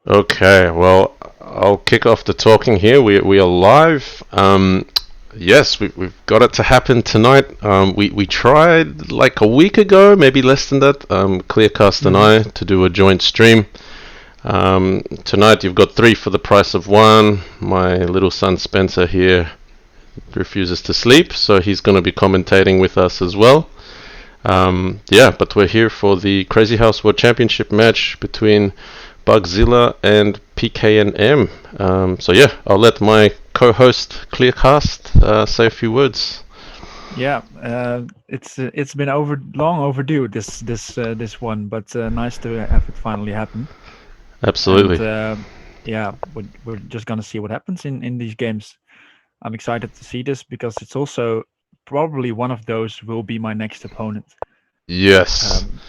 Okay, well, I'll kick off the talking here. We are live. Yes, we've got it to happen tonight. We tried like a week ago, maybe less than that, Kleerkast and I, to do a joint stream. Tonight you've got three for the price of one. My little son Spencer here refuses to sleep, so he's going to be commentating with us as well. Yeah, but we're here for the Crazy House World Championship match between Bugzilla and pknm. So yeah, I'll let my co-host Kleerkast say a few words. Yeah, it's been long overdue this one, but nice to have it finally happen. And Absolutely. yeah, we're just gonna see what happens in these games. I'm excited to see this because it's also probably one of those will be my next opponent Yes. um,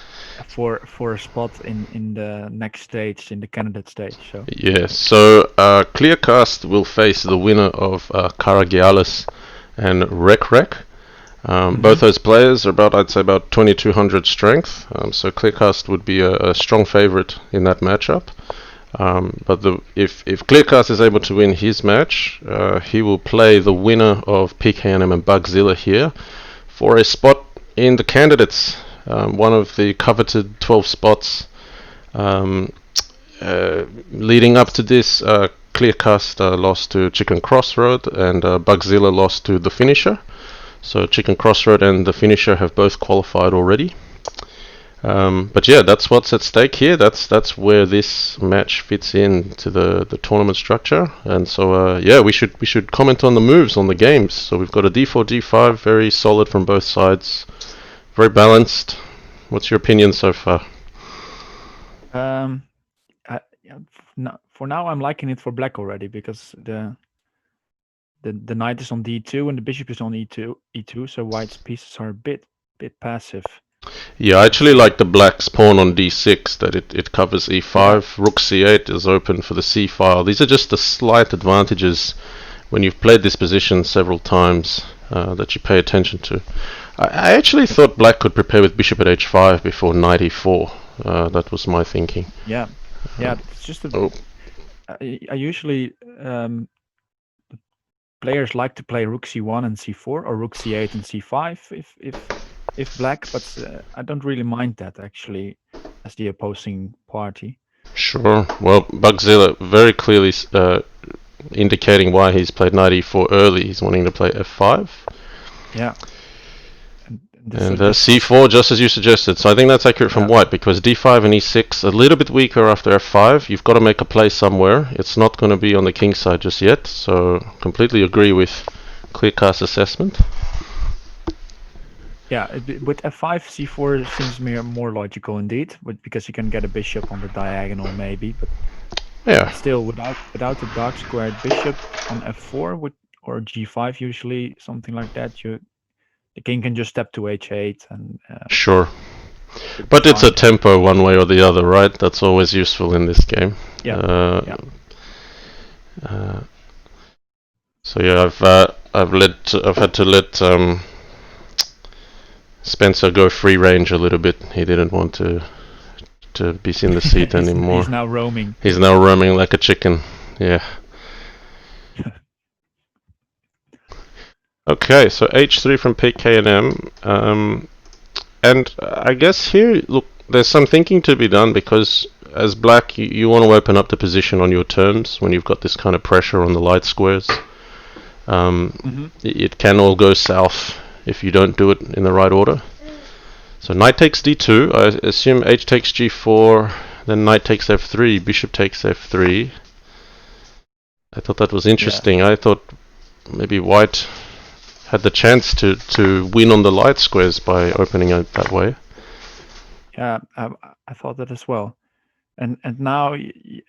for a spot in the next stage in the candidate stage. So Yes. So Kleerkast will face the winner of Karagialis and Rek. Both hmm those players are about, I'd say, about 2200 strength. So Kleerkast would be a strong favorite in that matchup. But if Kleerkast is able to win his match, he will play the winner of pknm and Bugzilla here for a spot in the candidates, one of the coveted 12 spots. Um, Leading up to this, Kleerkast lost to Chicken Crossroad and Bugzilla lost to the finisher. So Chicken Crossroad and the finisher have both qualified already. But yeah, that's what's at stake here. That's where this match fits in to the tournament structure. And so yeah, we should comment on the moves on the games. So we've got a d4 d5, very solid from both sides, very balanced. What's your opinion so far? um, yeah, for now I'm liking it for black already because the knight is on d2 and the bishop is on e2, so white's pieces are a bit passive. Yeah, I actually It's like the black's pawn on d6, that it covers yeah, e5. Rook c8 is open for the c file. These are just the slight advantages when you've played this position several times that you pay attention to. I actually thought black could prepare with bishop at h5 before knight e4. That was my thinking. yeah, Uh, yeah. It's just oh, I usually players like to play rook c1 and c4 or rook c8 and c5 if black, but I don't really mind that actually as the opposing party. sure. Well, Bugzilla very clearly indicating why he's played knight e4 early. He's wanting to play f5. Yeah, and And this c4, just as you suggested. So I think that's accurate from yeah white, because d5 and e6 a little bit weaker after f5. You've got to make a play somewhere. It's not going to be on the king side just yet. So completely agree with Kleerkast's assessment. yeah with f5 c4 seems more logical indeed, but because you can get a bishop on the diagonal maybe, but Yeah, still without the dark squared bishop on f4 with or g5 usually something like that, you the king can just step to h8 and sure. should be But it's a fine. tempo one way or the other, right? That's always useful in this game. Yeah, Uh, yeah. uh, so yeah, I've had to let Spencer go free range a little bit. He didn't want to be in the seat He's anymore. now roaming. He's now roaming like a chicken. Yeah. Okay, so h3 from pknm. And I guess here, look, there's some thinking to be done, because as black, you want to open up the position on your terms when you've got this kind of pressure on the light squares. hmm It can all go south if you don't do it in the right order. So knight takes d2. I assume h takes g4. Then knight takes f3. Bishop takes f3. I thought that was Yeah, interesting. I thought maybe white had the chance to win on the light squares by opening it that way. yeah. I thought that as well. And now,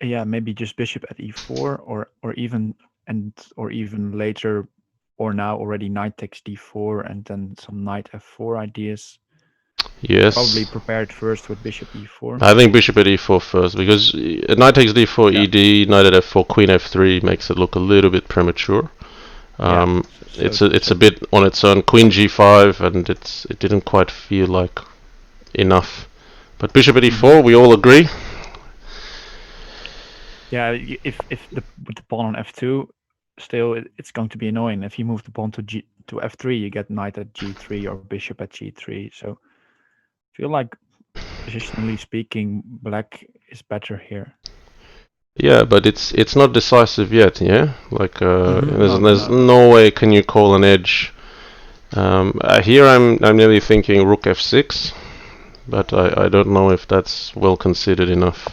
yeah, maybe just bishop at e4, or even later, or now already knight takes d4, and then some knight f4 ideas. Probably Yes. prepared first with bishop e4. I think bishop at e4 first, because knight takes d4 Yeah, ed, knight at f4, queen f3 makes it look a little bit premature. yeah. Um, So it's a bit on its own. Queen g5, and it didn't quite feel like enough. But bishop at mhm. e4, we all agree. Yeah, if with the pawn on f2, still it's going to be annoying. If you move the pawn to f3, you get knight at g3 or bishop at g3. So I feel like positionally speaking, black is better here. Yeah, but it's not decisive yet. Yeah, like there's No. no way can you call an edge. Here I'm nearly thinking rook f6, but I don't know if that's well considered enough.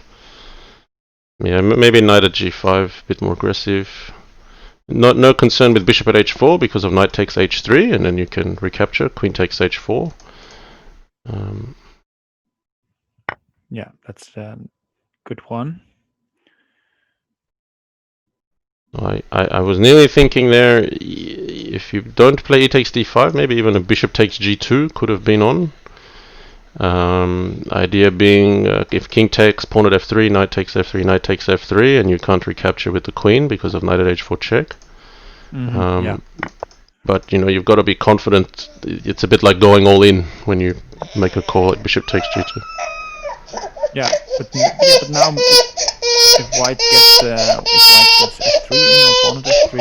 Yeah, maybe knight at g5, a bit more aggressive. No concern with bishop at h4 because of knight takes h3, and then you can recapture. Queen takes h4. Yeah, that's a good one. I was nearly thinking there, if you don't play e takes d5, maybe even a bishop takes g2 could have been on. Idea being, if king takes, pawn at f3, knight takes f3, knight takes f3, and you can't recapture with the queen because of knight at h4 check. Yeah. But you've got to be confident. It's a bit like going all in when you make a call at bishop takes g2. Yeah, but now if white gets f3 in or pawn at f3,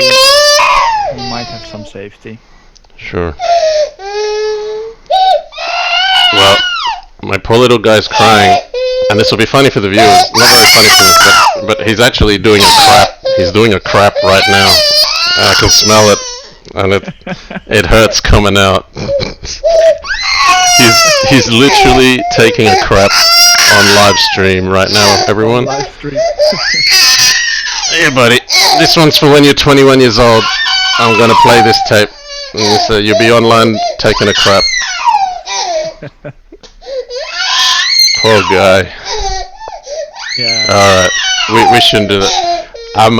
he might have some safety. Sure. Well, my poor little guy's crying, and this will be funny for the viewers. Not very funny for me, but he's actually doing a crap. He's doing a crap right now. I can smell it, and it hurts coming out. He's literally taking a crap on live stream right now, everyone. Live stream. Here, buddy. This one's for when you're 21 years old. I'm gonna play this tape. So you'll be online taking a crap. Poor guy. Yeah. Alright. We shouldn't do that. I'm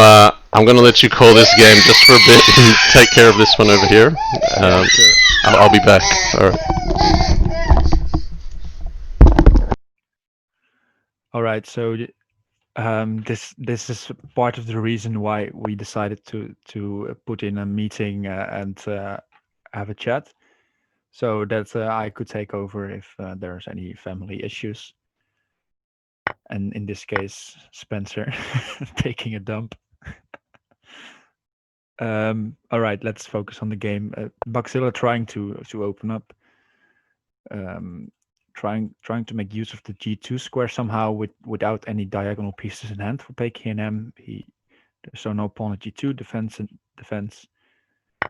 gonna let you call this game just for a bit and take care of this one over here. Sure. I'll be back. Alright. Alright, so this is part of the reason why we decided to put in a meeting and have a chat, so that I could take over if there's any family issues. And in this case, Spencer taking a dump. All right, let's focus on the game. Bugzilla trying to open up, trying to make use of the G2 square somehow without any diagonal pieces in hand for pknm. So no pawn at G2 defense, and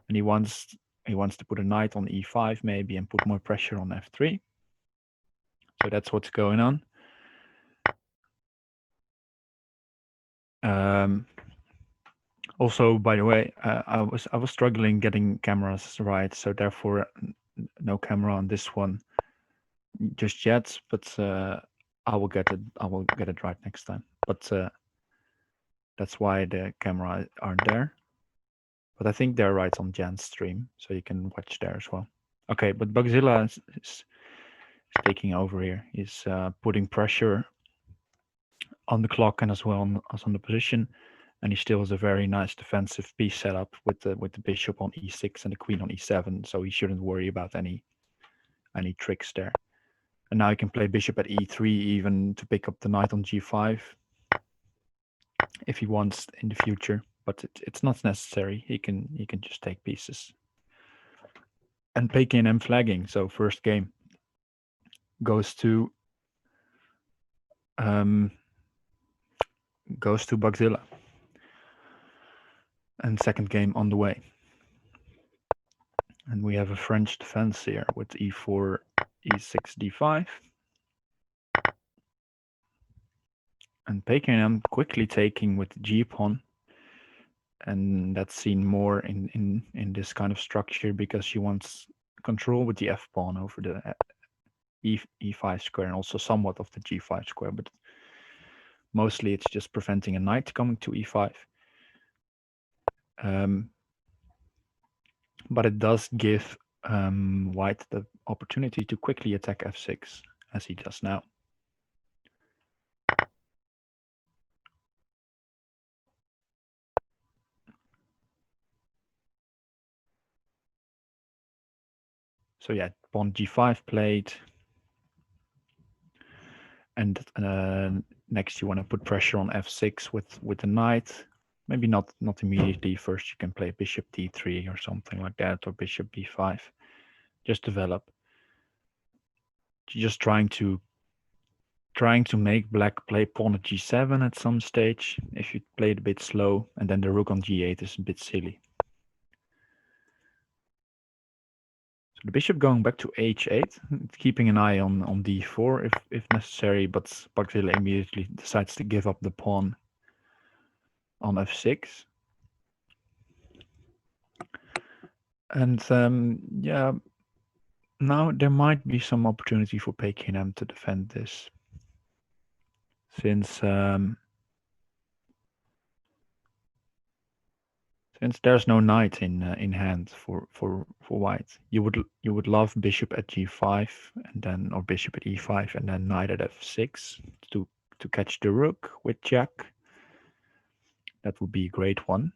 he wants to put a knight on E5 maybe and put more pressure on F3. So that's what's going on. Also, by the way, I was struggling getting cameras right, so therefore no camera on this one just yet. But I will get it right next time. But that's why the camera aren't there. But I think they're right on Jan's stream, so you can watch there as well. Okay, but Bugzilla is taking over here. He's putting pressure on the clock and as well as on the position. And he still has a very nice defensive piece set up with the bishop on e6 and the queen on e7, so he shouldn't worry about any tricks there. And now he can play bishop at e3 even to pick up the knight on g5 if he wants in the future, but it's not necessary. He can just take pieces. And pknm flagging, so first game goes to Bugzilla. And second game on the way. And we have a French defense here with e4, e6, d5. And pknm quickly taking with the g-pawn. And that's seen more in this kind of structure because she wants control with the f-pawn over the e5 square and also somewhat of the g5 square. But mostly it's just preventing a knight coming to e5. But it does give white the opportunity to quickly attack f6, as he does now. So yeah, pawn g5 played, and next you want to put pressure on f6 with the knight. Maybe not immediately. First you can play bishop d3 or something like that, or bishop b5. Just develop. Just trying to make black play pawn at g7 at some stage. If you play it a bit slow, and then the rook on g8 is a bit silly. So the bishop going back to h8, keeping an eye on d4 if necessary, but Bugzilla immediately decides to give up the pawn on f6. And yeah, now there might be some opportunity for pknm to defend this, since there's no knight in hand for white. You would love bishop at g5 and then, or bishop at e5 and then knight at f6 to catch the rook with jack. That would be a great one.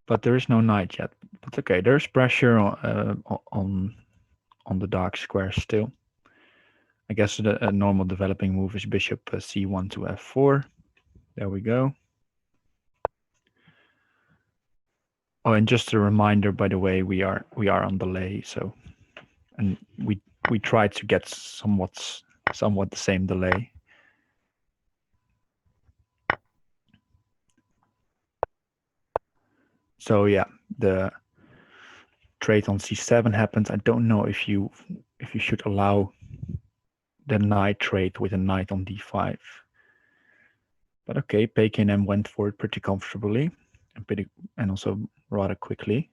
But there is no knight yet. But okay, there's pressure on the dark square still. I guess a normal developing move is bishop c1 to f4. There we go. Oh, and just a reminder, by the way, we are on delay, so, and we try to get somewhat the same delay. So yeah, the trade on c7 happens. I don't know if you should allow the knight trade with a knight on d5. But okay, pknm went for it pretty comfortably and also rather quickly.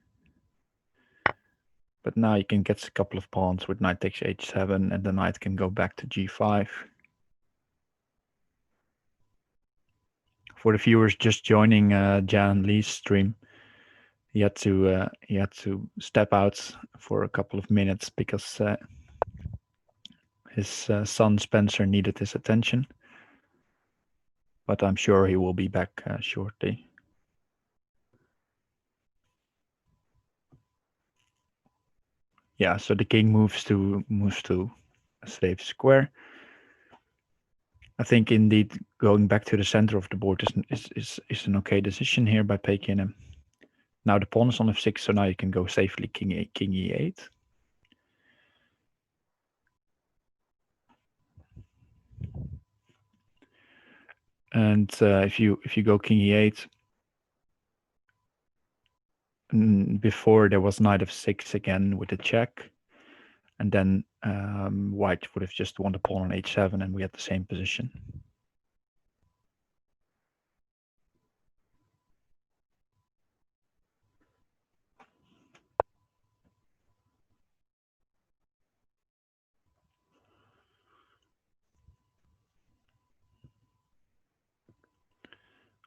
But now you can get a couple of pawns with knight takes h7, and the knight can go back to g5. For the viewers just joining Jan Lee's stream, he had to step out for a couple of minutes because his son Spencer needed his attention. But I'm sure he will be back shortly. Yeah, so the king moves to a safe square. I think indeed going back to the center of the board is an okay decision here by pknm. Now the pawn is on f6, so now you can go safely king e8. And if you go king e8, before there was knight f6 again with a check, and then white would have just won the pawn on h7, and we had the same position.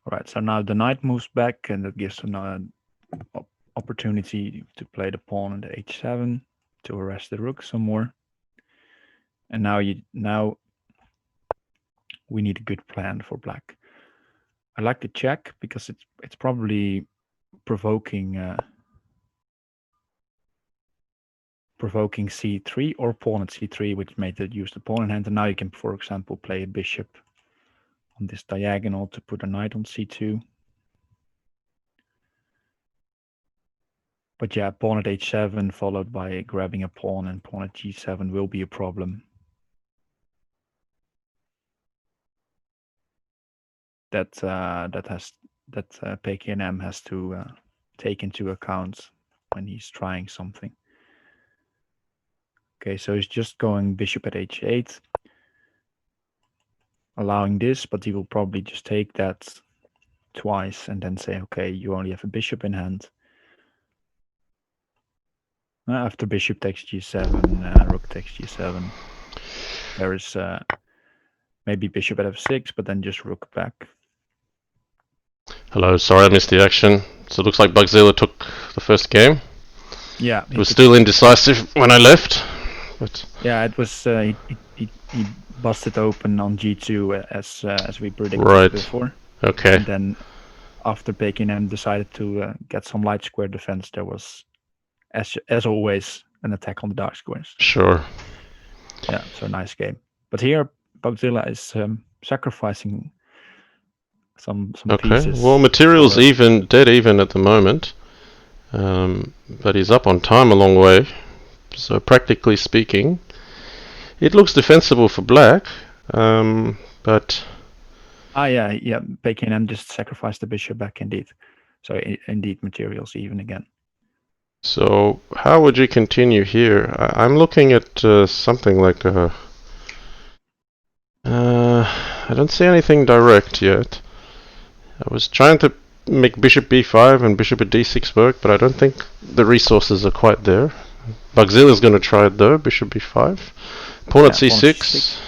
All right, so now the knight moves back, and that gives another opportunity to play the pawn on the h7 to arrest the rook some more. And now we need a good plan for black. I like the check because it's probably provoking c3 or pawn at c3, which made it use the pawn in hand. And now you can, for example, play a bishop on this diagonal to put a knight on c2. But yeah, pawn at h7 followed by grabbing a pawn and pawn at g7 will be a problem. That pknm has to take into account when he's trying something. Okay, so he's just going bishop at h8, allowing this, but he will probably just take that twice and then say, okay, you only have a bishop in hand. After bishop takes g7, rook takes g7, there is maybe bishop at f6, but then just rook back. Hello, sorry I missed the action. So it looks like Bugzilla took the first game. Yeah, it was still indecisive when I left. But yeah, it was he busted open on g2 as we predicted right. before. Okay. And then after pknm decided to get some light square defense, there was, as always, an attack on the dark squares. Sure. Yeah, so nice game. But here Bugzilla is sacrificing some Okay. pieces. Well, material's for- even, dead even at the moment. But he's up on time a long way. So practically speaking, it looks defensible for black. But yeah. pknm just sacrificed the bishop back indeed. So indeed, materials even again. so how would you continue here? I'm looking at something like a. I don't see anything direct yet. I was trying to make bishop b5 and bishop at d6 work, but I don't think the resources are quite there. Bugzilla is going to try it though. Bishop b5, pawn at c6.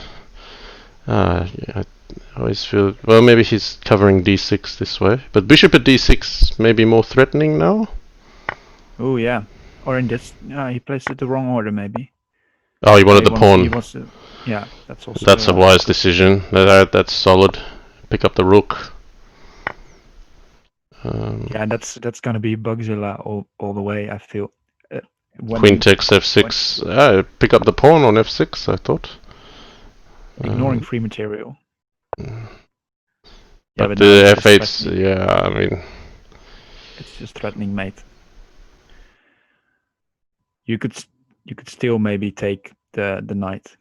Yeah, I always feel, well, maybe he's covering d6 this way, but bishop at d6 may be more threatening now. Oh yeah, or in this, he placed it the wrong order maybe. Oh, he wanted the pawn. He wants to, yeah, that's also. That's a wise decision. That's solid. Pick up the rook. Yeah, that's gonna be Bugzilla all the way. I feel. Queen takes f6. Pick up the pawn on f6. I thought. Ignoring free material. But the f8's, yeah, I mean, it's just threatening mate. You could still maybe take the knight,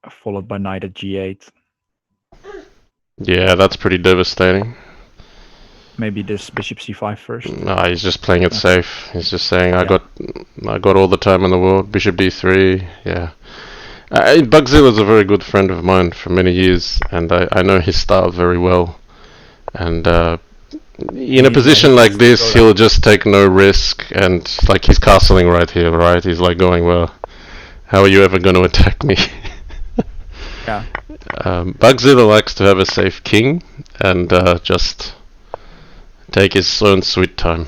followed by knight at g8. Yeah, that's pretty devastating. Maybe this bishop c5 first. Nah, he's just playing it safe. He's just saying, I got all the time in the world. Bishop d3. Yeah. Bugzilla is a very good friend of mine for many years, and I know his style very well. And in a position like this, he'll just take no risk, and like he's castling right here, right? He's like going, well, how are you ever going to attack me? Yeah. Bugzilla likes to have a safe king and just take his own sweet time.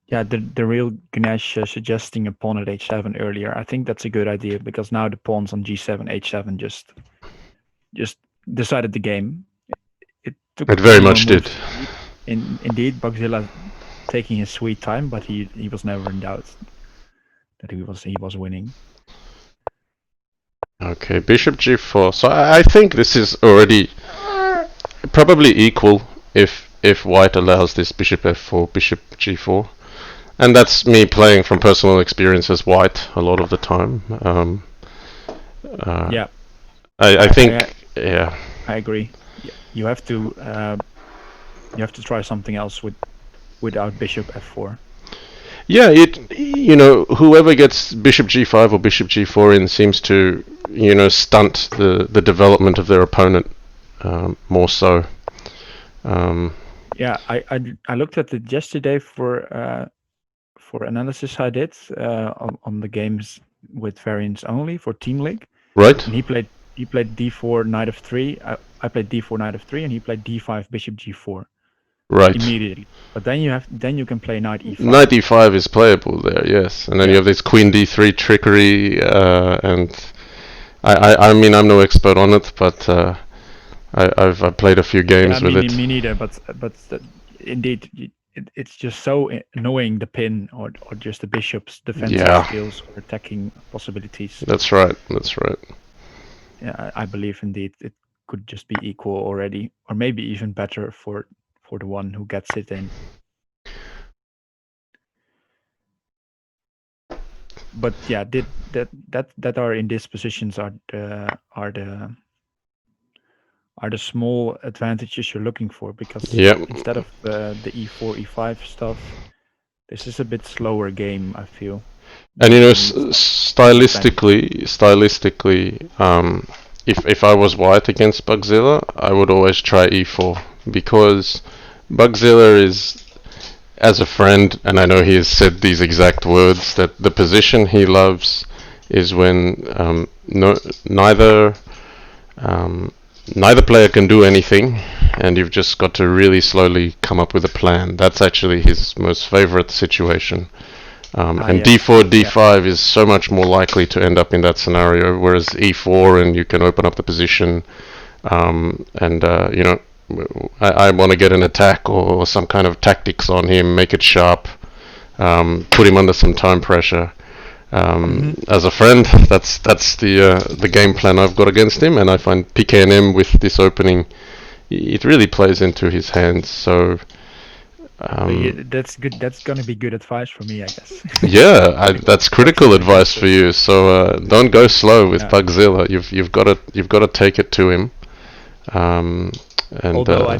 Yeah, the real Ganesh suggesting a pawn at h7 earlier. I think that's a good idea because now the pawns on g7, h7 just decided the game. It very much did. Indeed, Bugzilla taking his sweet time, but he was never in doubt that he was winning. Okay, bishop g4. So I think this is already probably equal if white allows this bishop f4, bishop g4. And that's me playing from personal experience as white a lot of the time. Yeah. I think, yeah. I agree. You have to try something else without bishop f4. Yeah, whoever gets bishop g5 or bishop g4 in seems to, stunt the development of their opponent more so. Yeah, I looked at it yesterday for analysis I did on the games with variants only for Team League. Right. And he played d4 knight f3. I played d4 knight f3, and he played d5 bishop g4. Right. Immediately. But then you can play knight e5. Knight e5 is playable there, yes. And then you have this queen d3 trickery, and I mean I'm no expert on it, but I've played a few games with it. Me neither. But indeed, it's just so annoying, the pin or just the bishop's defensive skills or attacking possibilities. That's right. Yeah, I believe indeed it could just be equal already, or maybe even better for the one who gets it in. But yeah, that are in these positions are the small advantages you're looking for, because instead of the e4 e5 stuff, this is a bit slower game, I feel. And stylistically, if I was white against Bugzilla, I would always try e4, because Bugzilla is, as a friend, and I know he has said these exact words, that the position he loves is when neither player can do anything, and you've just got to really slowly come up with a plan. That's actually his most favorite situation. And d4, d5 is so much more likely to end up in that scenario, whereas e4, and you can open up the position, I want to get an attack or some kind of tactics on him, make it sharp, put him under some time pressure. As a friend, that's the game plan I've got against him, and I find pknm with this opening, it really plays into his hands. So that's good. That's gonna be good advice for me, I guess. yeah, that's critical advice for you. So don't go slow with Yeah. Bugzilla. You've got to take it to him. And Although I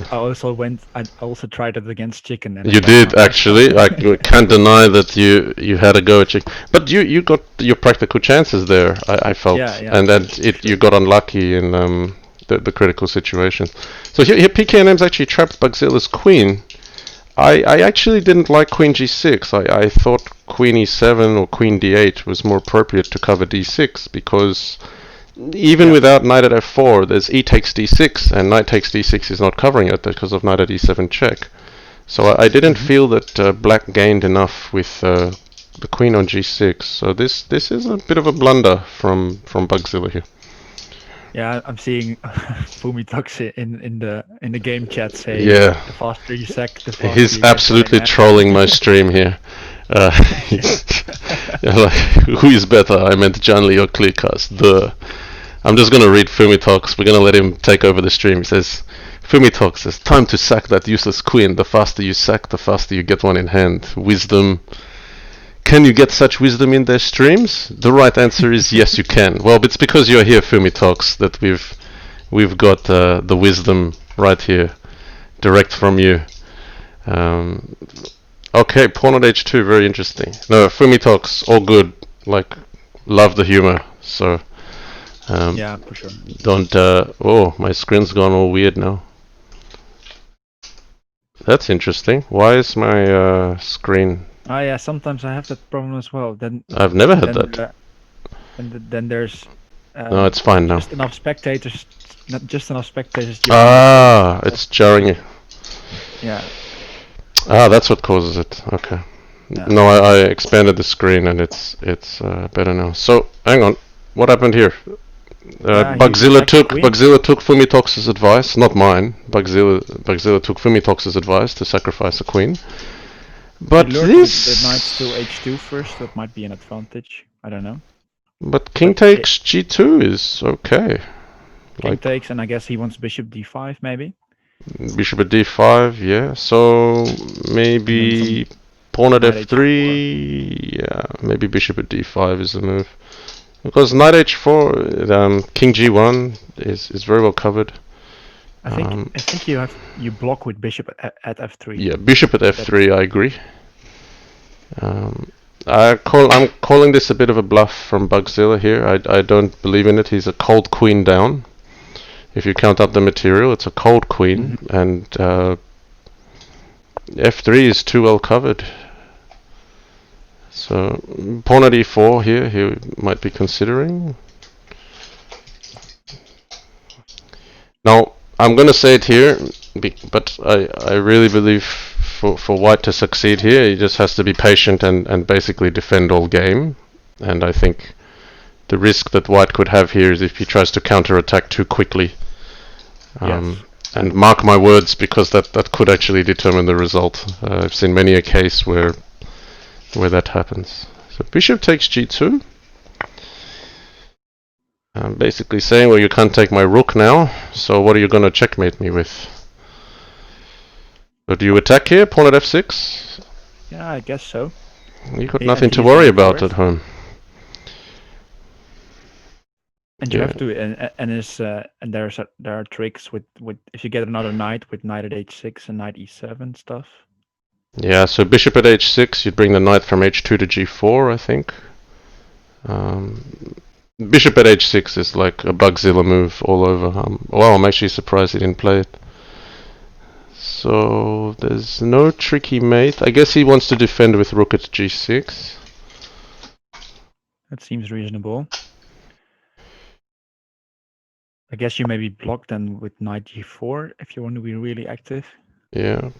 also tried it against chicken. And you did actually. I can't deny that you had a go at chicken, but you got your practical chances there. I felt, and then you got unlucky in the critical situation. So here pknm's actually trapped Bugzilla's queen. I actually didn't like queen g6. I thought queen e7 or queen d8 was more appropriate to cover d6, because even without knight at f4, there's e takes d6, and knight takes d6 is not covering it because of knight at e7 check. So I didn't feel that black gained enough with the queen on g6. So this is a bit of a blunder from Bugzilla here. Yeah, I'm seeing Fumitox in the game chat say, yeah, the faster you sack, the faster he's you absolutely get trolling my stream here. Like, who is better? I meant Janli or Kleerkast. I'm just gonna read Fumitox. We're gonna let him take over the stream. He says, Fumitox says, time to sack that useless queen. The faster you sack, the faster you get one in hand. Wisdom. Can you get such wisdom in their streams? The right answer is yes, you can. Well, it's because you're here, Fumitox, that we've got the wisdom right here, direct from you. Okay, pawn at h2, very interesting. No, Fumitox, all good. Like, love the humor. So, yeah, for sure. don't. Oh, my screen's gone all weird now. That's interesting. Why is my screen? Oh yeah, sometimes I have that problem as well. Then I've never had that. And then there's no, it's fine now. Just enough spectators. Not just enough spectators. It's jarring. Yeah. That's what causes it. Okay. Yeah. No, I expanded the screen and it's better now. So hang on, what happened here? Bugzilla took Fumitox's advice, not mine. Bugzilla took Fumitox's advice to sacrifice a queen. But this the knights to h2 first. That might be an advantage. I don't know. But king takes g2 is okay. King takes, and I guess he wants bishop d5 maybe. Bishop at d5, yeah. So maybe pawn at f3. Yeah, maybe bishop at d5 is the move. Because knight h4, king g1 is very well covered. I think you block with bishop at f3. Yeah, bishop at f3. I agree. I'm calling this a bit of a bluff from Bugzilla here. I don't believe in it. He's a cold queen down. If you count up the material, it's a cold queen, and f3 is too well covered. So pawn at e4 here, he might be considering. Now, I'm going to say it here, but I really believe for white to succeed here, he just has to be patient and basically defend all game. And I think the risk that white could have here is if he tries to counterattack too quickly. Yes. And mark my words, because that could actually determine the result. I've seen many a case where that happens. So bishop takes g2. I'm basically saying, well, you can't take my rook now, so what are you going to checkmate me with? So do you attack here, pawn at f6? Yeah, I guess so. You got nothing to worry about at home. And you have to, and there are tricks with if you get another knight with knight at h6 and knight e7 stuff. Yeah, so bishop at h6, you'd bring the knight from h2 to g4, I think. Bishop at h6 is like a Bugzilla move all over. Well, I'm actually surprised he didn't play it. So there's no tricky mate. I guess he wants to defend with rook at g6. That seems reasonable. I guess you maybe block then with knight g4 if you want to be really active. Yeah.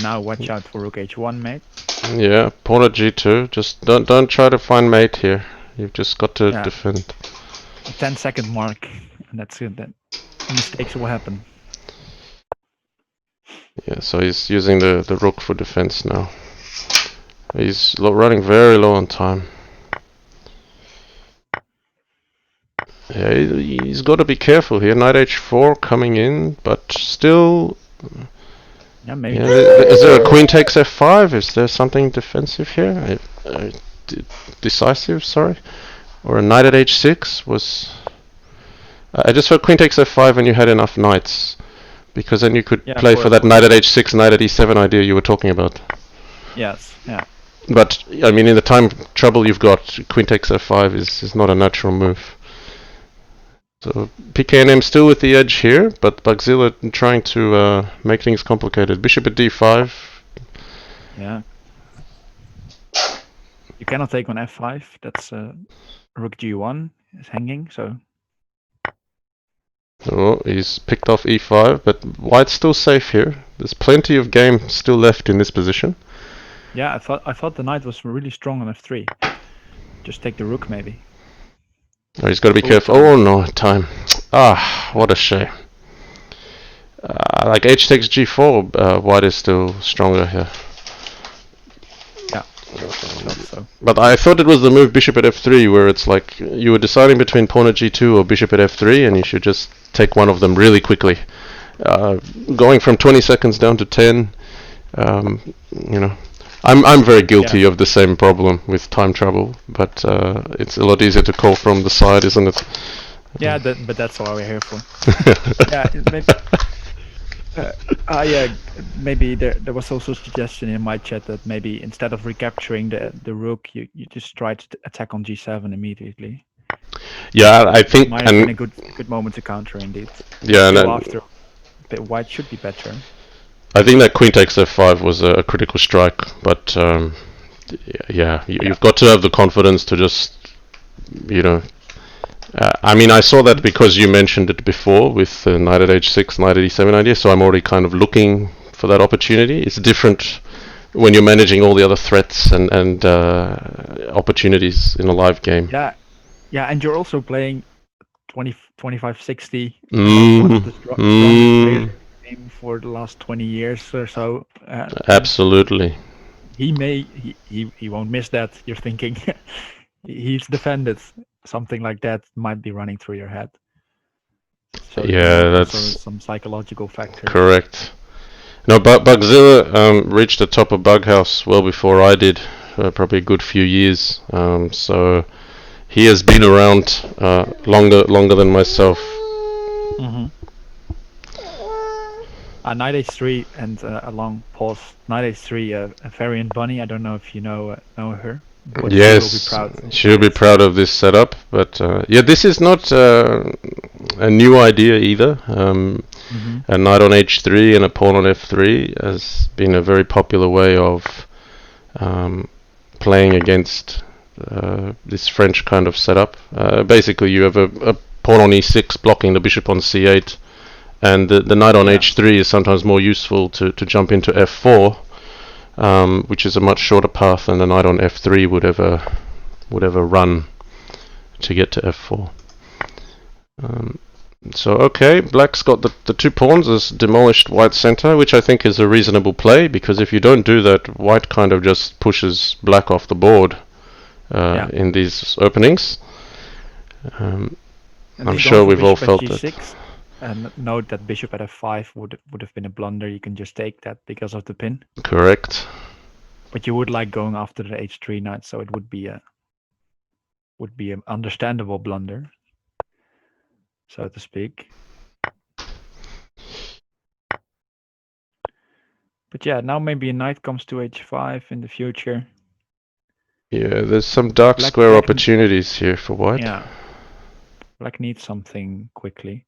Now watch out for rook h1, mate. Yeah, pawn at g2. Just don't try to find mate here. You've just got to defend. A 10-second mark, and that's it. Then mistakes will happen. Yeah, so he's using the rook for defense now. He's running very low on time. Yeah, he's got to be careful here. Knight h4 coming in, but still. Yeah, maybe. Yeah, is there a queen takes f5? Is there something defensive here? Decisive, sorry, or a knight at h6 was. I just heard queen takes f5 and you had enough knights, because then you could play for that knight at h6, knight at e7 idea you were talking about. Yes. Yeah. But I mean, in the time trouble you've got, queen takes f5 is not a natural move. So pknm still with the edge here, but Bugzilla trying to make things complicated. Bishop at d5. Yeah. You cannot take on f5. That's rook g1 is hanging. So. Oh, he's picked off e5, but white's still safe here. There's plenty of game still left in this position. Yeah, I thought the knight was really strong on f3. Just take the rook maybe. Oh, he's got to be careful. Oh no, time. Ah, what a shame. Like h takes g4, white is still stronger here. Yeah, so. But I thought it was the move bishop at f3, where it's like you were deciding between pawn at g2 or bishop at f3, and you should just take one of them really quickly. Going from 20 seconds down to 10, you know. I'm very guilty of the same problem with time trouble, but it's a lot easier to call from the side, isn't it? Yeah, but that's what we're here for. Yeah, maybe there was also a suggestion in my chat that maybe instead of recapturing the rook, you just try to attack on g7 immediately. Yeah, I think might have been a good moment to counter indeed. Yeah, and after, white should be better. I think that queen takes f5 was a critical strike, but you've got to have the confidence to just, I mean, I saw that because you mentioned it before with knight at h6, knight at e7 idea, so I'm already kind of looking for that opportunity. It's different when you're managing all the other threats and opportunities in a live game. Yeah, and you're also playing 25-60. One of the strongest players for the last 20 years or so. Absolutely. He won't miss that. You're thinking he's defended. Something like that might be running through your head. So yeah, that's some psychological factor. Correct. No, but Bugzilla reached the top of Bughouse well before I did, probably a good few years. So he has been around longer than myself. Mm-hmm. Knight h3 and a long pause. Knight h3, a variant bunny. I don't know if you know her. But yes, she'll be proud of this setup. But yeah, this is not a new idea either. A knight on h3 and a pawn on f3 has been a very popular way of playing against this French kind of setup. Basically, you have a pawn on e6 blocking the bishop on c8. And the knight on h3 is sometimes more useful to jump into f4, which is a much shorter path than the knight on f3 would ever run to get to f4. So okay, black's got the 2 pawns, has demolished white's center, which I think is a reasonable play, because if you don't do that, white kind of just pushes black off the board in these openings. I'm sure we've all felt it. And note that bishop at f5 would have been a blunder. You can just take that because of the pin. Correct. But you would like going after the h3 knight, so it would be an understandable blunder, so to speak. But yeah, now maybe a knight comes to h5 in the future. Yeah, there's some dark square opportunities here for white. Yeah, black needs something quickly.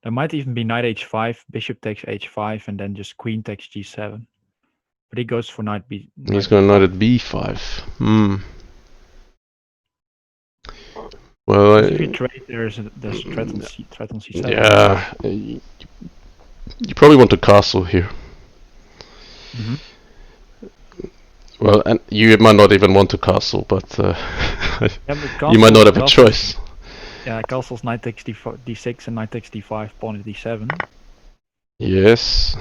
There might even be knight h5, bishop takes h5, and then just queen takes g7. But he goes for knight b. He's going knight at b5. Well, if you trade, there's threat on c7. Yeah, you probably want to castle here. Well, and you might not even want to castle, but you might not have a choice. Yeah, castles knight takes d6 and knight takes d5, pawn at d7. Yes.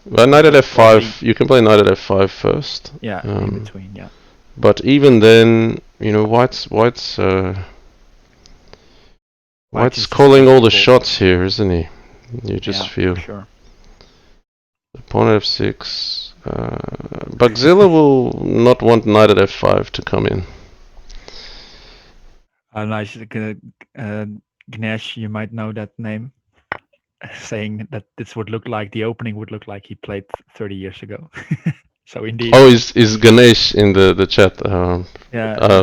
Well, knight at f5, you can play knight at f5 first. Yeah, in between, yeah. But even then, white's White's calling all the shots here, isn't he? You just feel. For sure. Pawn at f6. Bugzilla will not want knight at f5 to come in. Nice. Ganesh, you might know that name. Saying that this would look like the opening would look like he played 30 years ago. So indeed. Oh, is Ganesh in the chat?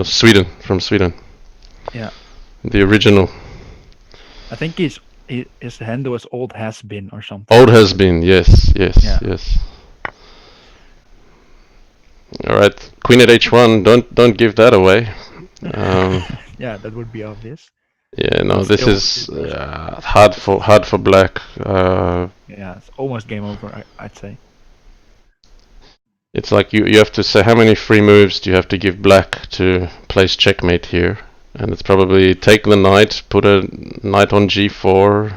Sweden, from Sweden. Yeah. The original. I think his handle is old has been or something. Old has been, yes. All right, Queen at h1. Don't give that away. Yeah, that would be obvious. Yeah, no, this is hard for black. Yeah, it's almost game over, I'd say. It's like you have to say how many free moves do you have to give black to place checkmate here, and it's probably take the knight, put a knight on g4,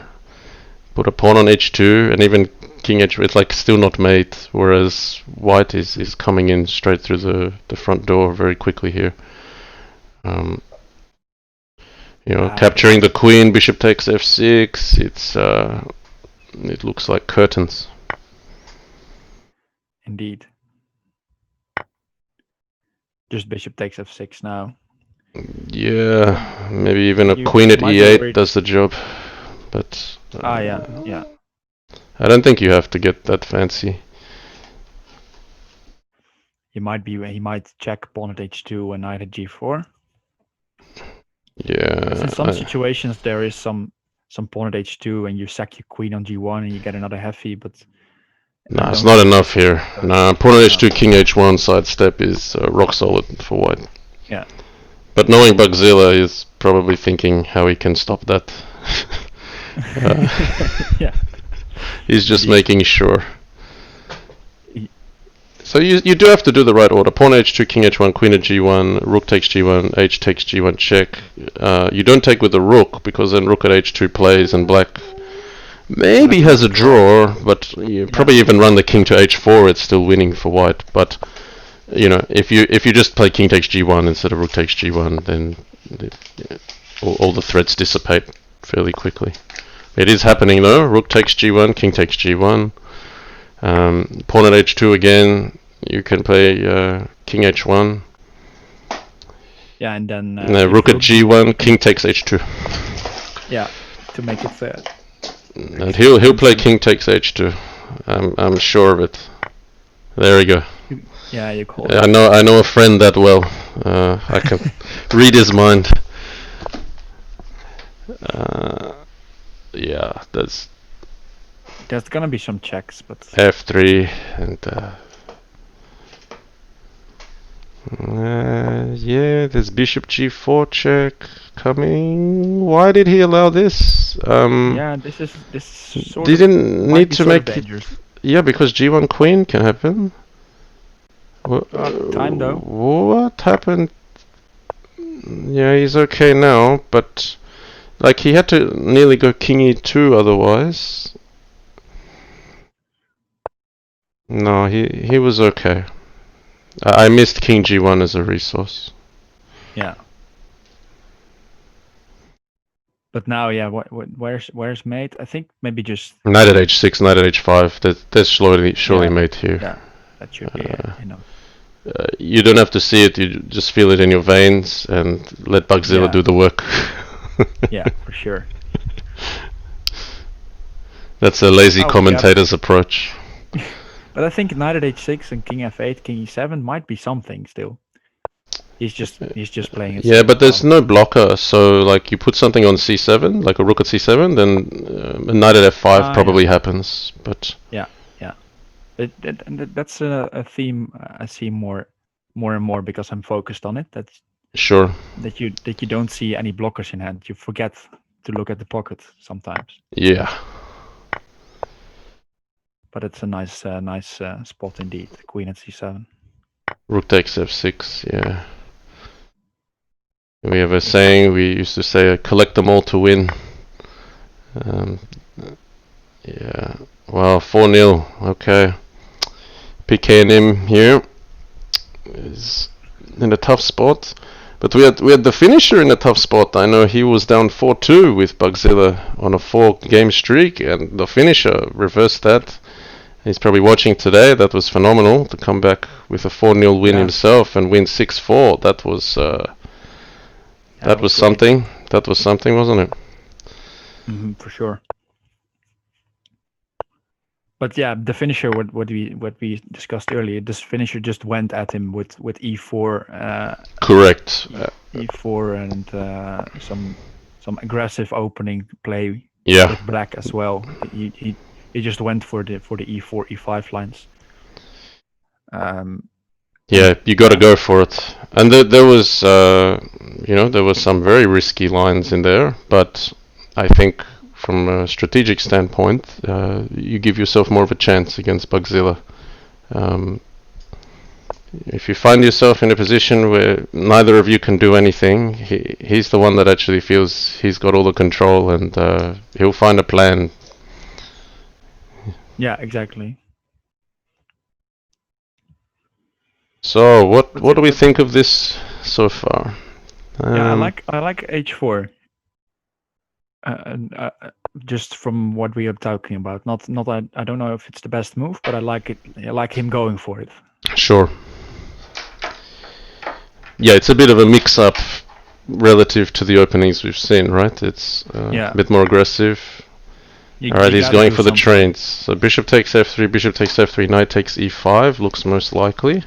put a pawn on h2, and even king h4. It's like still not mate, whereas white is coming in straight through the front door very quickly here. Capturing the queen, bishop takes f6. It looks like curtains. Indeed. Just bishop takes f6 now. Yeah, maybe even a queen at e8 does the job, but yeah. I don't think you have to get that fancy. He might check pawn at h2 and knight at g4. Yeah. In some situations there is some pawn at h2 and you sack your queen on g1 and you get another heavy, but no, it's not enough here. No, pawn at h2, king h1 sidestep is rock solid for white. Yeah. But knowing Bugzilla is probably thinking how he can stop that. Yeah. He's just making sure. So you do have to do the right order. Pawn h2, king h1, queen at g1, rook takes g1, h takes g1 check. You don't take with the rook because then rook at h2 plays and black maybe has a draw, but you probably even run the king to h4. It's still winning for white. But if you just play king takes g1 instead of rook takes g1, then all the threats dissipate fairly quickly. It is happening though. Rook takes g1, king takes g1. Pawn at h2 again. You can play king h1. Yeah, and then rook at g1, king takes h2. Yeah, to make it fair. And he'll play king takes h2. I'm sure of it. There we go. Yeah, you call it. I know a friend that well. I can read his mind. Yeah, there's gonna be some checks, but f3 and yeah, there's bishop g4 check coming. Why did he allow this? Yeah, this sort didn't need to make dangerous. Yeah, because g1 queen can happen. Time though. What happened? Yeah, he's okay now, but like he had to nearly go king e2 otherwise. No, he was okay. I missed king g1 as a resource. Yeah. But now, yeah, where's mate? I think maybe just knight at h6, knight at h5. There's surely mate here. Yeah, that should be enough. You don't have to see it. You just feel it in your veins and let Bugzilla do the work. Yeah, for sure. That's a lazy commentator's approach. But I think knight at h6 and king f8, king e7 might be something still. He's just playing it. Yeah, but there's no blocker, so like you put something on c7, like a rook at c7, then a knight at f5 probably happens. But yeah. That's a theme I see more and more because I'm focused on it. That's sure that you don't see any blockers in hand. You forget to look at the pocket sometimes. Yeah. But it's a nice spot indeed. Queen at c7. Rook takes f6. Yeah. We have a saying. We used to say, "Collect them all to win." Yeah. Well, 4-0. Okay. pknm here is in a tough spot. But we had the finisher in a tough spot. I know he was down 4-2 with Bugzilla on a 4-game streak, and the finisher reversed that. He's probably watching today. That was phenomenal to come back with a 4-0 win himself and win 6-4. That was that was something. That was something, wasn't it? For sure. But yeah, the finisher, what we discussed earlier, this finisher just went at him with e4. Correct. E4 and some aggressive opening play. Yeah. With black as well. He just went for the e4 e5 lines. Yeah, you got to go for it. And there was there was some very risky lines in there, but I think from a strategic standpoint, you give yourself more of a chance against Bugzilla. If you find yourself in a position where neither of you can do anything, he's the one that actually feels he's got all the control, and he'll find a plan. Yeah, exactly. So what do we think of this so far? Yeah, I like h4. Just from what we are talking about, not I don't know if it's the best move, but I like it. I like him going for it. Sure. Yeah, it's a bit of a mix-up relative to the openings we've seen, right? It's a bit more aggressive. Alright, he's going for the trains. So bishop takes f3, bishop takes f3, knight takes e5, looks most likely.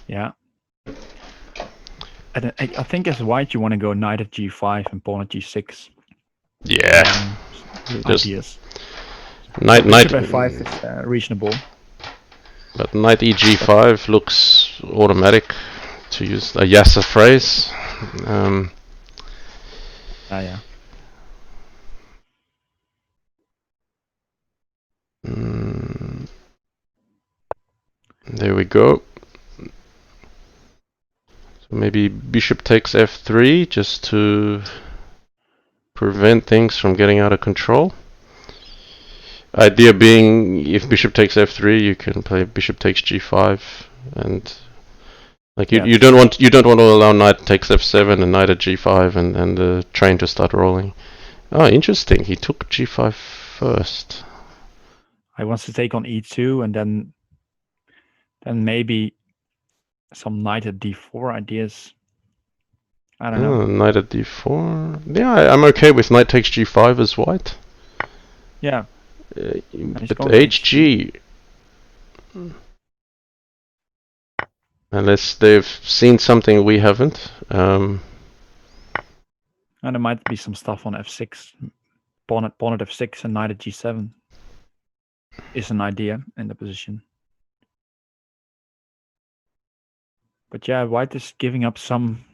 Yeah. And I think as white you want to go knight at g5 and pawn at g6. Yeah. Ideas. Knight f5 is reasonable. But knight eg5 looks automatic, to use a Yasser phrase. Yeah. There we go. So maybe bishop takes f3 just to prevent things from getting out of control. Idea being, if bishop takes f3, you can play bishop takes g5, and like you don't want to allow knight takes f7 and knight at g5 and the train to start rolling. Oh, interesting. He took g5 first. I wants to take on e2 and then maybe some knight at d4 ideas. I don't know. Knight at d4. Yeah, I'm okay with knight takes g5 as white. Yeah. But hg, unless they've seen something we haven't. And there might be some stuff on f6. Pawn at f6 and knight at g7 is an idea in the position. But yeah, white is giving up some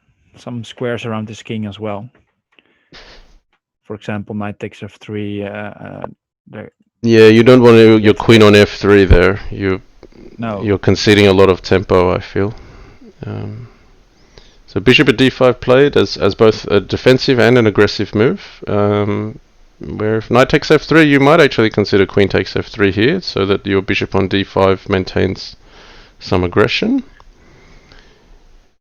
squares around this king as well. For example, knight takes f3. Yeah, you don't want your queen on f3 there. You're conceding a lot of tempo, I feel. So bishop at d5 played as both a defensive and an aggressive move. Where if knight takes f3, you might actually consider queen takes f3 here, so that your bishop on d5 maintains some aggression.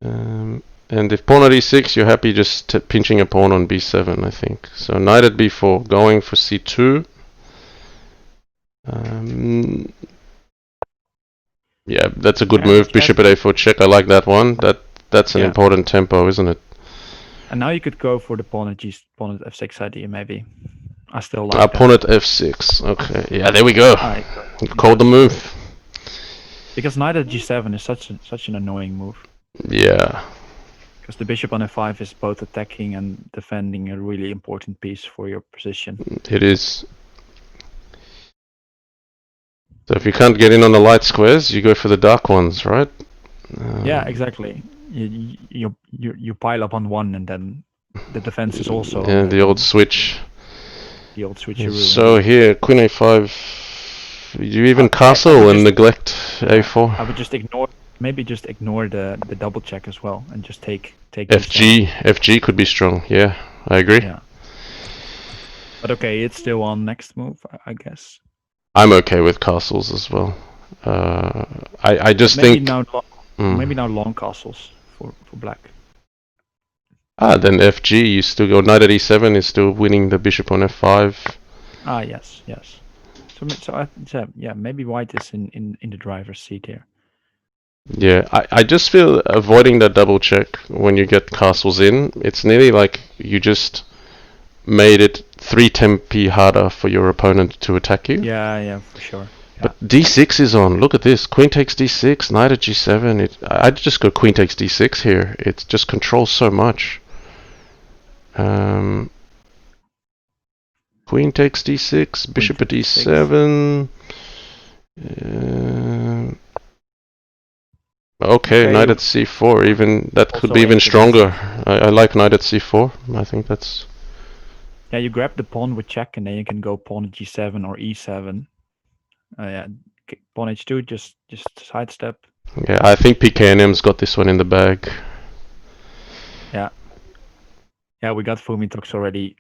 And if pawn at e6, you're happy just pinching a pawn on b7, I think. So knight at b4, going for c2. Yeah, that's a good move. Bishop at a4 check. I like that one. That's an important tempo, isn't it? And now you could go for the pawn at f6 idea, maybe. I still like that. Pawn at f6. Okay. Yeah, there we go. Called the move. Because knight at g7 is such an annoying move. Yeah. Because the bishop on f5 is both attacking and defending a really important piece for your position. It is. So if you can't get in on the light squares, you go for the dark ones, right? Yeah, exactly. You pile up on one, and then the defense is also. Yeah, the old switch. The old switcheroo. So here, queen a5. You even castle and neglect a4. I would just ignore. Maybe just ignore the double check as well, and just take. FG. FG could be strong. Yeah, I agree. Yeah. But okay, it's still on next move, I guess. I'm okay with castles as well. I just maybe think maybe now long castles for black. Then FG, you still go knight at e7 is still winning the bishop on f5. Yes. So yeah, maybe white is in the driver's seat here. Yeah, I just feel avoiding that double check when you get castles in, it's nearly like you just made it 3 tempi harder for your opponent to attack you. Yeah, for sure. But d6 is on. Look at this. Queen takes d6, knight at g7. I'd just go queen takes d6 here. It just controls so much. Queen takes d6, bishop at d7. Okay, knight at c4. Even that could be even stronger. I like knight at c4. I think that's. Yeah, you grab the pawn with check, and then you can go pawn at g7 or e7. Yeah, pawn h2, just sidestep. Yeah, I think pknm's got this one in the bag. Yeah, we got Fumitox already.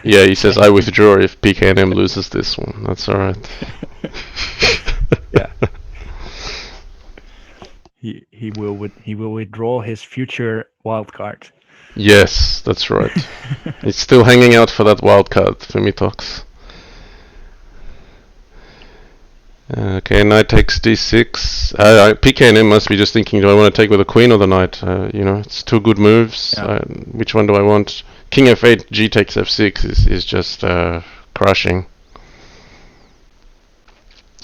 Yeah, he says I withdraw if pknm loses this one. That's all right. Yeah. He will withdraw his future wild card. Yes, that's right. He's still hanging out for that wild card, Fumitox. Okay, knight takes d6. pknm must be just thinking, do I want to take with the queen or the knight? It's two good moves. Yeah. Which one do I want? King f8, g takes f6 is just crushing.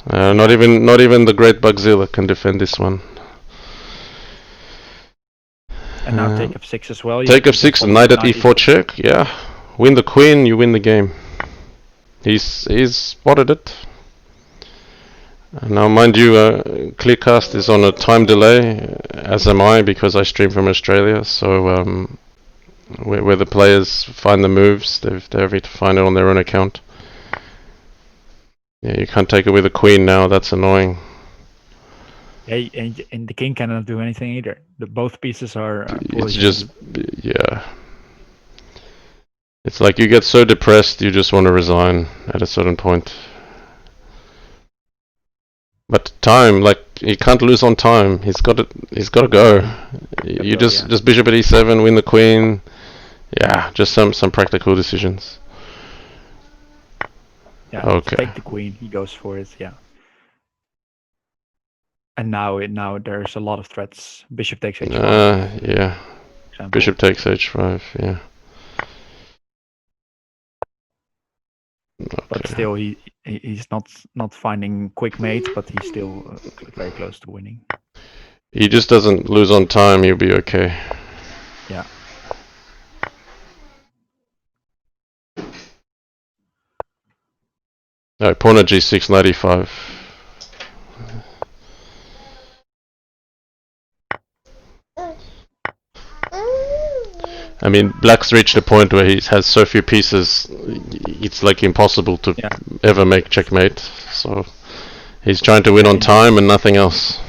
Not even the great Bugzilla can defend this one. And now take f6 as well. Take f6 and knight at e4 check. Yeah, win the queen, you win the game. He's spotted it. Now, mind you, Kleerkast is on a time delay, as am I, because I stream from Australia. So where the players find the moves, they're having to find it on their own account. Yeah, you can't take it with a queen now. That's annoying. Yeah, and the king cannot do anything either. Both pieces are. It's just, yeah. It's like you get so depressed, you just want to resign at a certain point. But time, like he can't lose on time. He's got to go. You just bishop at e7, win the queen. Yeah, just some practical decisions. Yeah. Okay. Take the queen. He goes for it. Yeah. And now there's a lot of threats. Bishop takes h5. Yeah. Bishop takes h5. Yeah. Okay. But still, he's not finding quick mates, but he's still very close to winning. He just doesn't lose on time. He'll be okay. Yeah. Alright, pawn at g6, knight e5. I mean, Black's reached a point where he has so few pieces, it's like impossible to ever make checkmate. So he's trying to win on time and nothing else.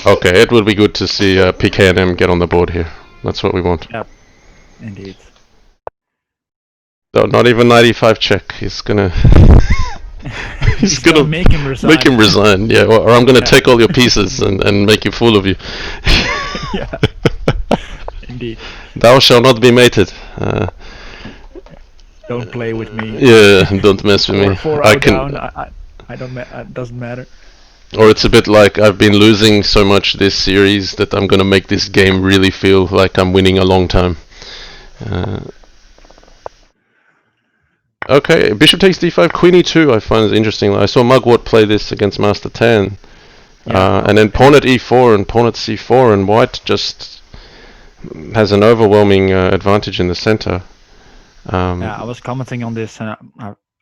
Okay, it would be good to see pknm get on the board here. That's what we want. Yep, indeed. No, not even knight e5 check. He's gonna. He's gonna make him resign. Make him resign, yeah. Or I'm gonna take all your pieces and make a fool of you. Yeah. Indeed. Thou shalt not be mated. Don't play with me. Yeah, don't mess with me. I can. Down, I don't. It doesn't matter. Or it's a bit like I've been losing so much this series that I'm gonna make this game really feel like I'm winning a long time. Okay, bishop takes d5, queen e2 I find is interesting. I saw Mugwort play this against Master Tan. And then pawn at e4 and pawn at c4, and white just has an overwhelming advantage in the center. Yeah, I was commenting on this and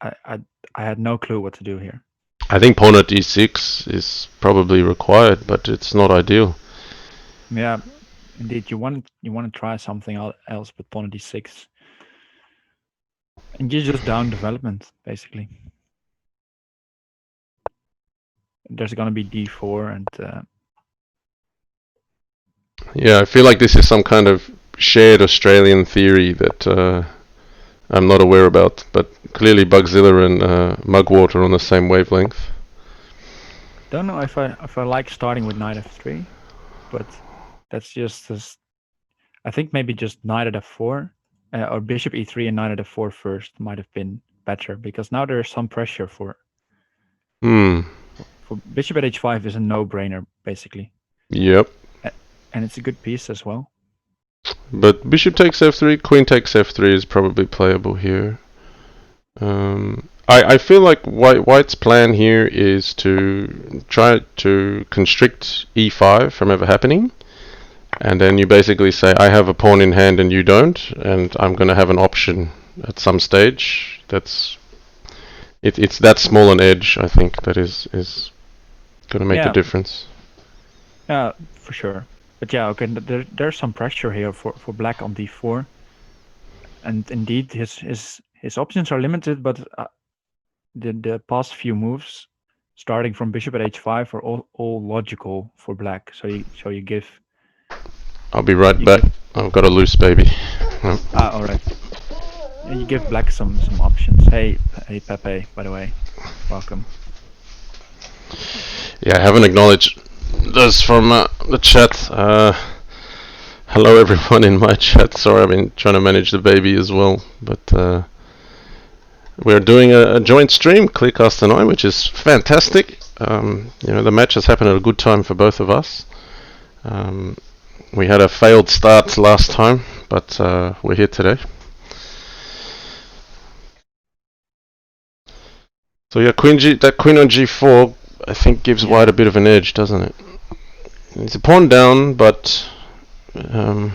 I had no clue what to do here. I think pawn at e6 is probably required, but it's not ideal. Yeah, indeed. You want to try something else, but pawn at e6. And you're just down development, basically. There's gonna be d4 and... Yeah, I feel like this is some kind of shared Australian theory that I'm not aware about, but clearly Bugzilla and Mugwort are on the same wavelength. don't know if I like starting with knight f3, but that's just I think maybe just knight at f4 or bishop e3 and knight at f4 first might have been better, because now there's some pressure for Hmm. bishop at h5 is a no-brainer basically, Yep. and it's a good piece as well. But bishop takes f3, queen takes f3 is probably playable here. I feel like White's plan here is to try to constrict e5 from ever happening, and then you basically say, I have a pawn in hand and you don't, and I'm going to have an option at some stage. It's that small an edge, I think, that is going to make the difference. Yeah, for sure. But yeah, okay, there's some pressure here for black on d4, and indeed his options are limited, but the past few moves, starting from bishop at h5, are all logical for black. So you give. I'll be right back. I've got a loose baby. All right. You give black some options. Hey Pepe, by the way, welcome. Yeah, I haven't acknowledged this from the chat. Hello everyone in my chat. Sorry, I've been trying to manage the baby as well, but we're doing a joint stream, Kleerkast and I, which is fantastic. The match has happened at a good time for both of us. We had a failed start last time, but we're here today. So yeah, that queen on g4, I think gives White a bit of an edge, doesn't it? It's a pawn down, but I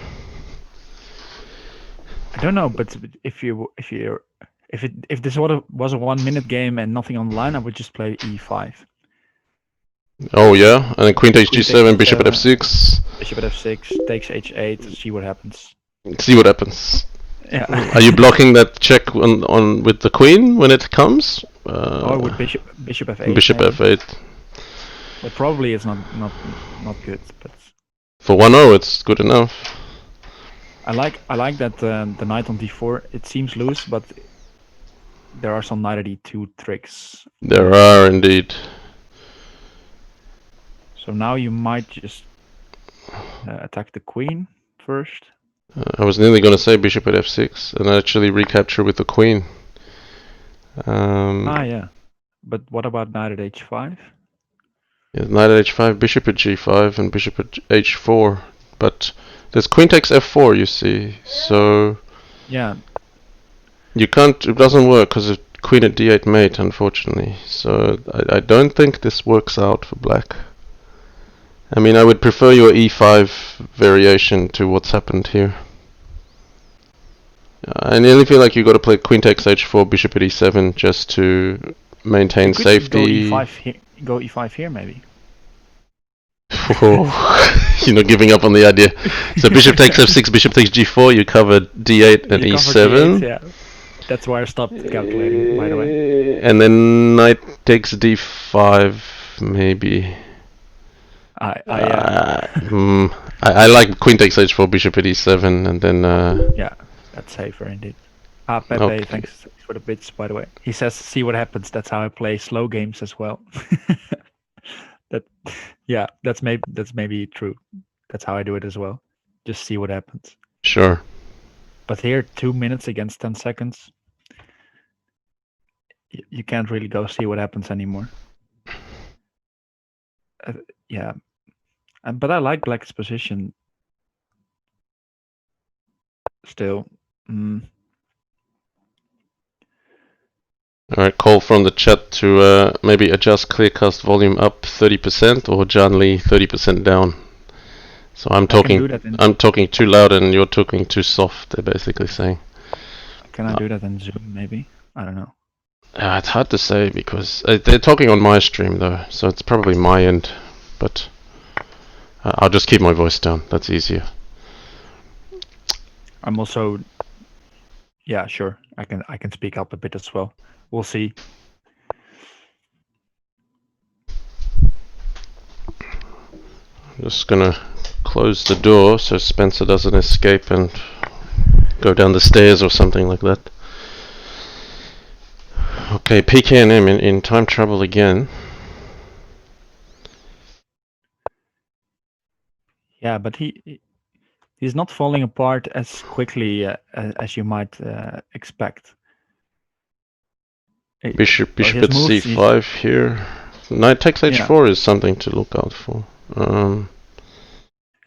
don't know. But if this was a 1 minute game and nothing online, I would just play e5. Oh yeah, and then queen takes g7, bishop at f6. Bishop at f6 takes h8. See what happens. See what happens. Yeah. Are you blocking that check on with the queen when it comes? Or with bishop f8. Bishop maybe. f8. But probably it's not good. But for 1-0, it's good enough. I like that the knight on d4. It seems loose, but there are some knight at e2 tricks. There are indeed. So now you might just attack the queen first. I was nearly going to say bishop at f6 and actually recapture with the queen. Yeah. But what about knight at h5? Yeah, knight at h5, bishop at g5, and bishop at h4. But there's queen takes f4, you see. So yeah, you can't. It doesn't work because of queen at d8 mate, unfortunately. So I don't think this works out for black. I mean, I would prefer your e5 variation to what's happened here. I nearly feel like you got to play queen takes h4, bishop at e7 just to maintain safety. Go e5 here, maybe. You're not giving up on the idea. So bishop takes f6, bishop takes g4. You cover d8 and e7. D8, yeah. That's why I stopped calculating, by the way. And then knight takes d5, maybe. I like queen takes h4, bishop at e7, and then. Yeah, that's safer indeed. Pepe, okay. Thanks for the bits, by the way. He says, "See what happens." That's how I play slow games as well. That's maybe true. That's how I do it as well. Just see what happens. Sure. But here, 2 minutes against 10 seconds, you can't really go see what happens anymore. Yeah. But I like black's position still. Alright, call from the chat to maybe adjust Kleerkast volume up 30% or John Lee 30% down. So I'm talking too loud and you're talking too soft, they're basically saying. Can I do that in Zoom, maybe? I don't know. It's hard to say because they're talking on my stream though, so it's probably my end. But I'll just keep my voice down, that's easier. I'm also... Yeah, sure. I can speak up a bit as well. We'll see. I'm just gonna close the door so Spencer doesn't escape and go down the stairs or something like that. Okay, pknm in time trouble again. Yeah, but he's not falling apart as quickly as you might expect. Bishop His at moves, c5 here. Knight takes h4 is something to look out for.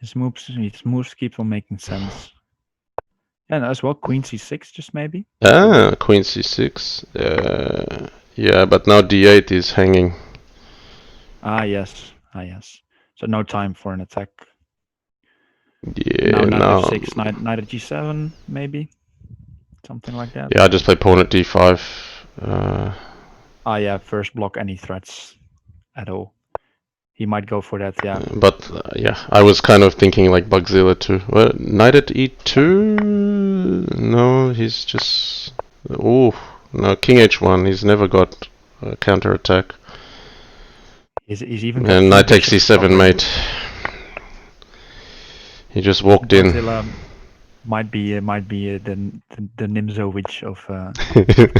His moves keep on making sense. And as well, queen c6 just maybe. Queen c6. Yeah, but now d8 is hanging. Yes. So no time for an attack. Yeah, now knight now f6, knight at g7 maybe, something like that. Yeah, I just play pawn at d5. Yeah, first block any threats at all. He might go for that, yeah. But yeah, I was kind of thinking like Bugzilla too. Well, knight at e2? No, he's just... Oh, no, king h1. He's never got a counter-attack. He's even And knight takes c7, mate. He just walked Bugzilla in. might be the Nimzowicz of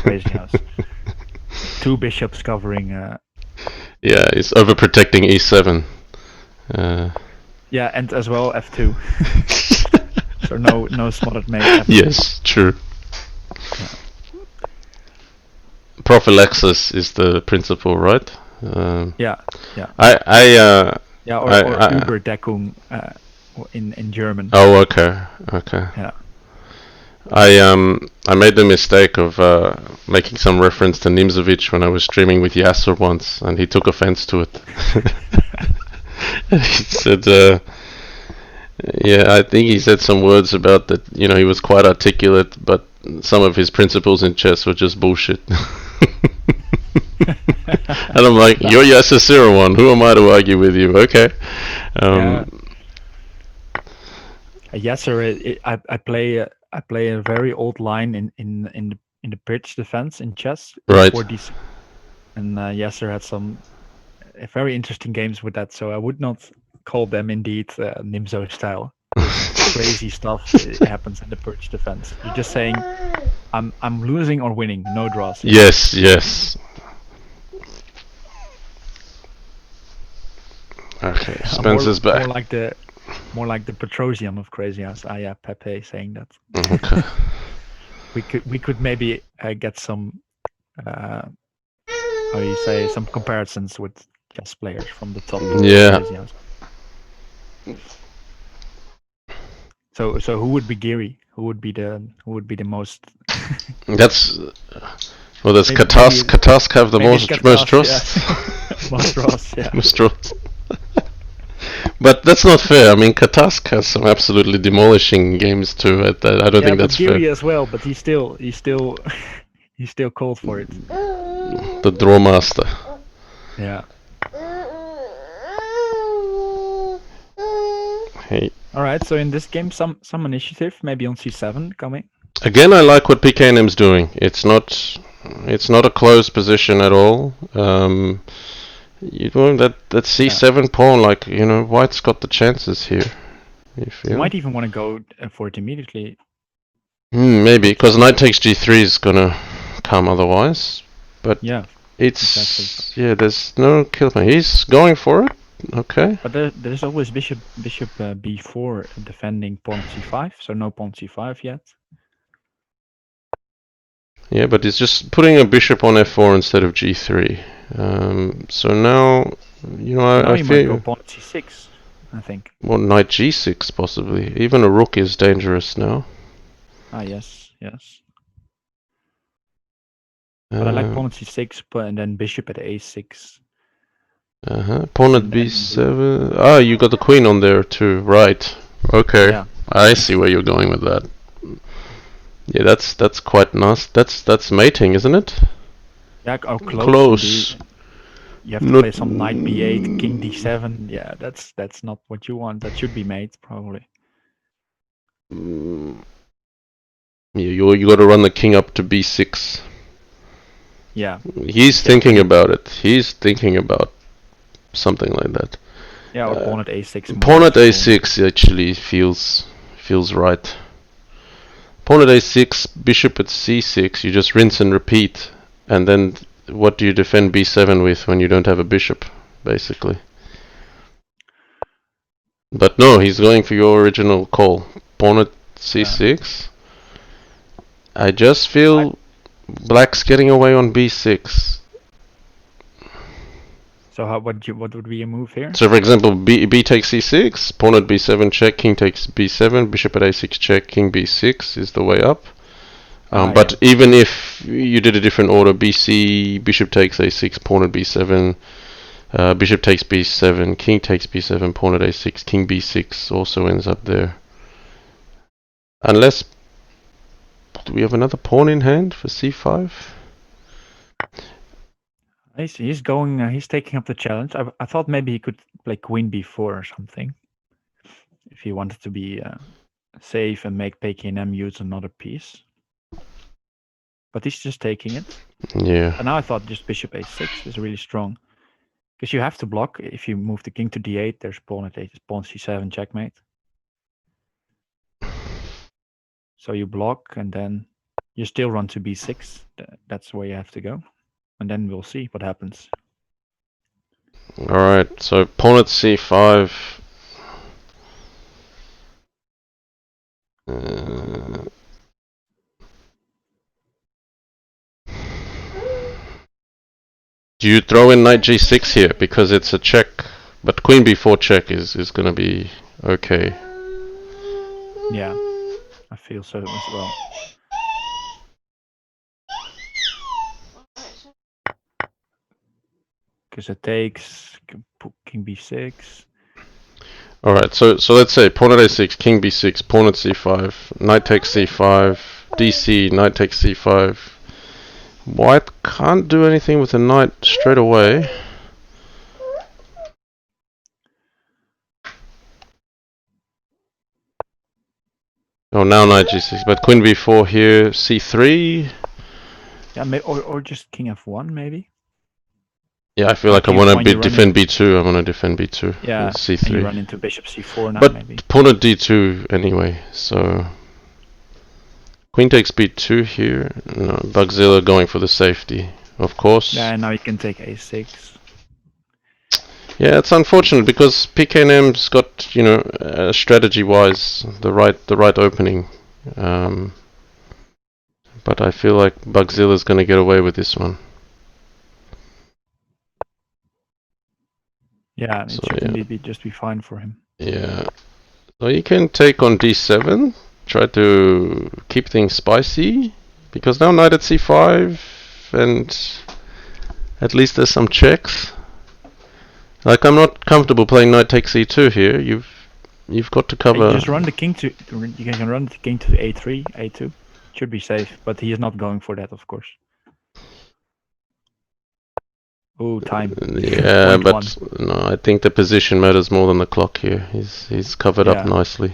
Crazy House. Two bishops covering... Yeah, he's overprotecting e7. Yeah, and as well f2. So no spotted mate. F2. Yes, true. Yeah. Prophylaxis is the principle, right? Yeah. Or Überdeckung in German. Oh, okay. Yeah. I made the mistake of making some reference to Nimzowicz when I was streaming with Yasser once, and he took offense to it. He said, I think he said some words about that, he was quite articulate, but some of his principles in chess were just bullshit. And I'm like, you're Yasser Sirawan, who am I to argue with you? Okay. Yasser, I play a very old line in the bridge defense in chess. Right. And Yasser had some very interesting games with that, so I would not call them indeed Nimzo style. Crazy stuff happens in the bridge defense. You're just saying, I'm losing or winning, no draws. Yes. Okay, Spencer's back. More like the Petrosian of Crazy House. Yeah, Pepe saying that. Okay. we could maybe get some some comparisons with chess players from the top. Yeah. Crazy House. So who would be Geary? Who would be the most? That's Katask have the most trust. Yeah. Most trust, yeah. Most trust. But that's not fair. I mean, Katask has some absolutely demolishing games too. I don't think that's fair. Geary as well, but he's still called for it. The draw master. Yeah. Hey. All right. So in this game, some initiative, maybe on c7 coming. Again, I like what pknm's doing. It's not a closed position at all. That c7 pawn, White's got the chances here. You might even want to go for it immediately. Maybe, because knight takes g3 is gonna come otherwise. But yeah, it's exactly. There's no kill. He's going for it. Okay. But there's always bishop b4 defending pawn c5, so no pawn c5 yet. Yeah, but he's just putting a bishop on f4 instead of g3. So now, I feel. Might go pawn c6, I think. Well, knight g6 possibly. Even a rook is dangerous now. Yes. But I like pawn at c6, and then bishop at a6. Pawn at b7. You got the queen on there too. Right. Okay. Yeah. I see where you're going with that. Yeah, that's quite nice. That's mating, isn't it? Yeah, close. You have to play some knight b8, king d7. Yeah, that's not what you want. That should be mate, probably. Yeah, you got to run the king up to b6. Yeah. He's thinking about it. He's thinking about something like that. Yeah, or pawn at a6. Pawn at a6 actually feels right. Pawn at a6, bishop at c6. You just rinse and repeat, and then what do you defend b7 with when you don't have a bishop, basically? But no, he's going for your original call. Pawn at c6. I just feel black's getting away on b6. So what would be a move here? So for example, b takes c6, pawn at b7 check, king takes b7, bishop at a6 check, king b6 is the way up. But even if you did a different order, bc, bishop takes a6, pawn at b7, bishop takes b7, king takes b7, pawn at a6, king b6 also ends up there. Unless, do we have another pawn in hand for c5? He's going. He's taking up the challenge. I thought maybe he could play queen b4 or something, if he wanted to be safe and make pknm use another piece. But he's just taking it. Yeah. And now I thought just bishop a6 is really strong, because you have to block if you move the king to d8. There's pawn at 8, pawn c7 checkmate. So you block and then you still run to b6. That's where you have to go. And then we'll see what happens. Alright, so pawn at c5. Do you throw in knight g6 here because it's a check, but queen b4 check is going to be okay. Yeah, I feel so as well. Because it takes king b6. Alright, so let's say pawn at a6, king b6, pawn at c5, knight takes c5, dc, knight takes c5. White can't do anything with the knight straight away. Oh, now knight g6, but queen b4 here, c3. Yeah, or just king f1 maybe. Yeah, I feel like I want to defend b2. I want to defend b2. Yeah, c3. and you run into bishop c4 now, but maybe. Pawn at d2 anyway, so queen takes b2 here. No, Bugzilla going for the safety, of course. Yeah, and now you can take a6. Yeah, it's unfortunate because pknm's got, you know, strategy-wise the right opening, but I feel like Bugzilla's going to get away with this one. Yeah, it should indeed just be fine for him. Yeah. So you can take on d7, try to keep things spicy, because now knight at c5, and at least there's some checks. Like, I'm not comfortable playing knight takes c2 here. You've got to cover. You just run the king to. You can run the king to a3, a2. Should be safe, but he is not going for that, of course. Oh, time. Yeah, but no, I think the position matters more than the clock here. He's covered up nicely.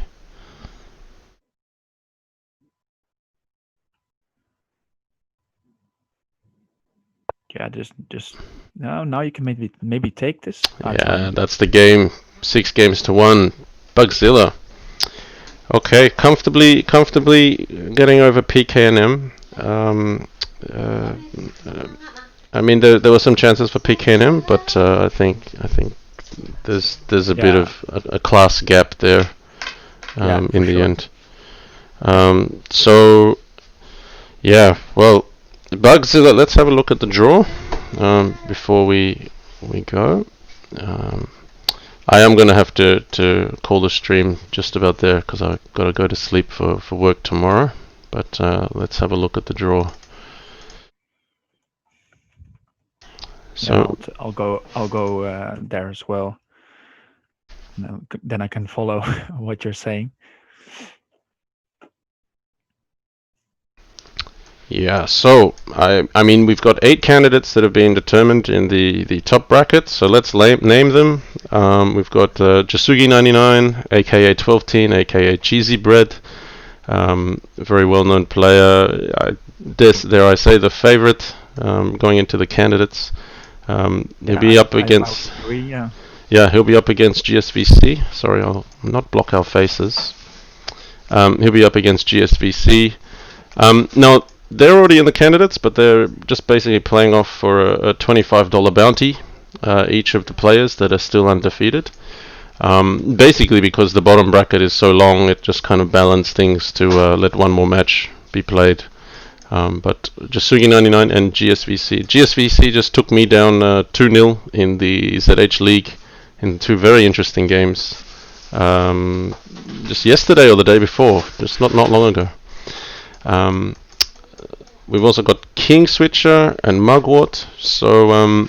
Yeah, just now you can maybe take this. Yeah, that's the game. 6 games to 1. Bugzilla. Okay, comfortably getting over pknm. I mean, there were some chances for pknm, but I think there's a bit of a class gap there in the end. So yeah, well, Bugzilla. Let's have a look at the draw before we go. I am going to have to call the stream just about there because I've got to go to sleep for work tomorrow. But let's have a look at the draw. So yeah, I'll go there as well. Then I can follow what you're saying. Yeah, so I mean we've got 8 candidates that have been determined in the top bracket. So let's name them. We've got Jasugi99, aka 12teen, aka Cheesy Bread, very well-known player. Dare I say the favorite going into the candidates. He'll be up against. I agree, yeah. Yeah, he'll be up against GSVC. Sorry, I'll not block our faces. He'll be up against GSVC. Now, they're already in the candidates, but they're just basically playing off for a $25 bounty, each of the players that are still undefeated. Basically because the bottom bracket is so long, it just kind of balanced things to let one more match be played. But Jasugi 99 and GSVC. GSVC just took me down 2-0 in the ZH League in two very interesting games. Just yesterday or the day before, just not long ago. We've also got King Switcher and Mugwort. So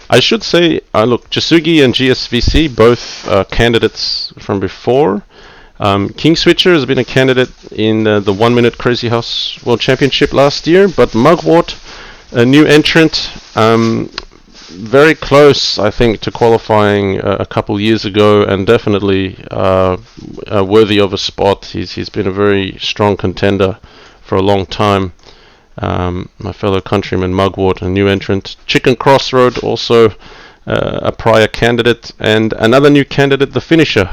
I should say, look, Jasugi and GSVC, both candidates from before. King Switcher has been a candidate in the 1 Minute Crazy House World Championship last year, but Mugwort, a new entrant, very close, I think, to qualifying a couple years ago, and definitely worthy of a spot. He's been a very strong contender for a long time. My fellow countryman Mugwort, a new entrant. Chicken Crossroad, also a prior candidate, and another new candidate, the Finisher,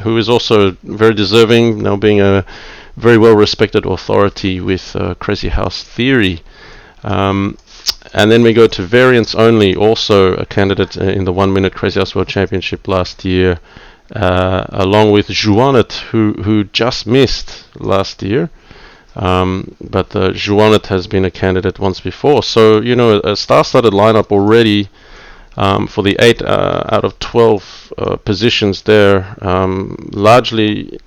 who is also very deserving, now being a very well-respected authority with Crazy House theory. And then we go to Variants Only, also a candidate in the 1 Minute Crazy House World Championship last year, along with Juanet, who just missed last year. But Juanet has been a candidate once before. So, a star-studded lineup already for the 8 out of 12 positions there, largely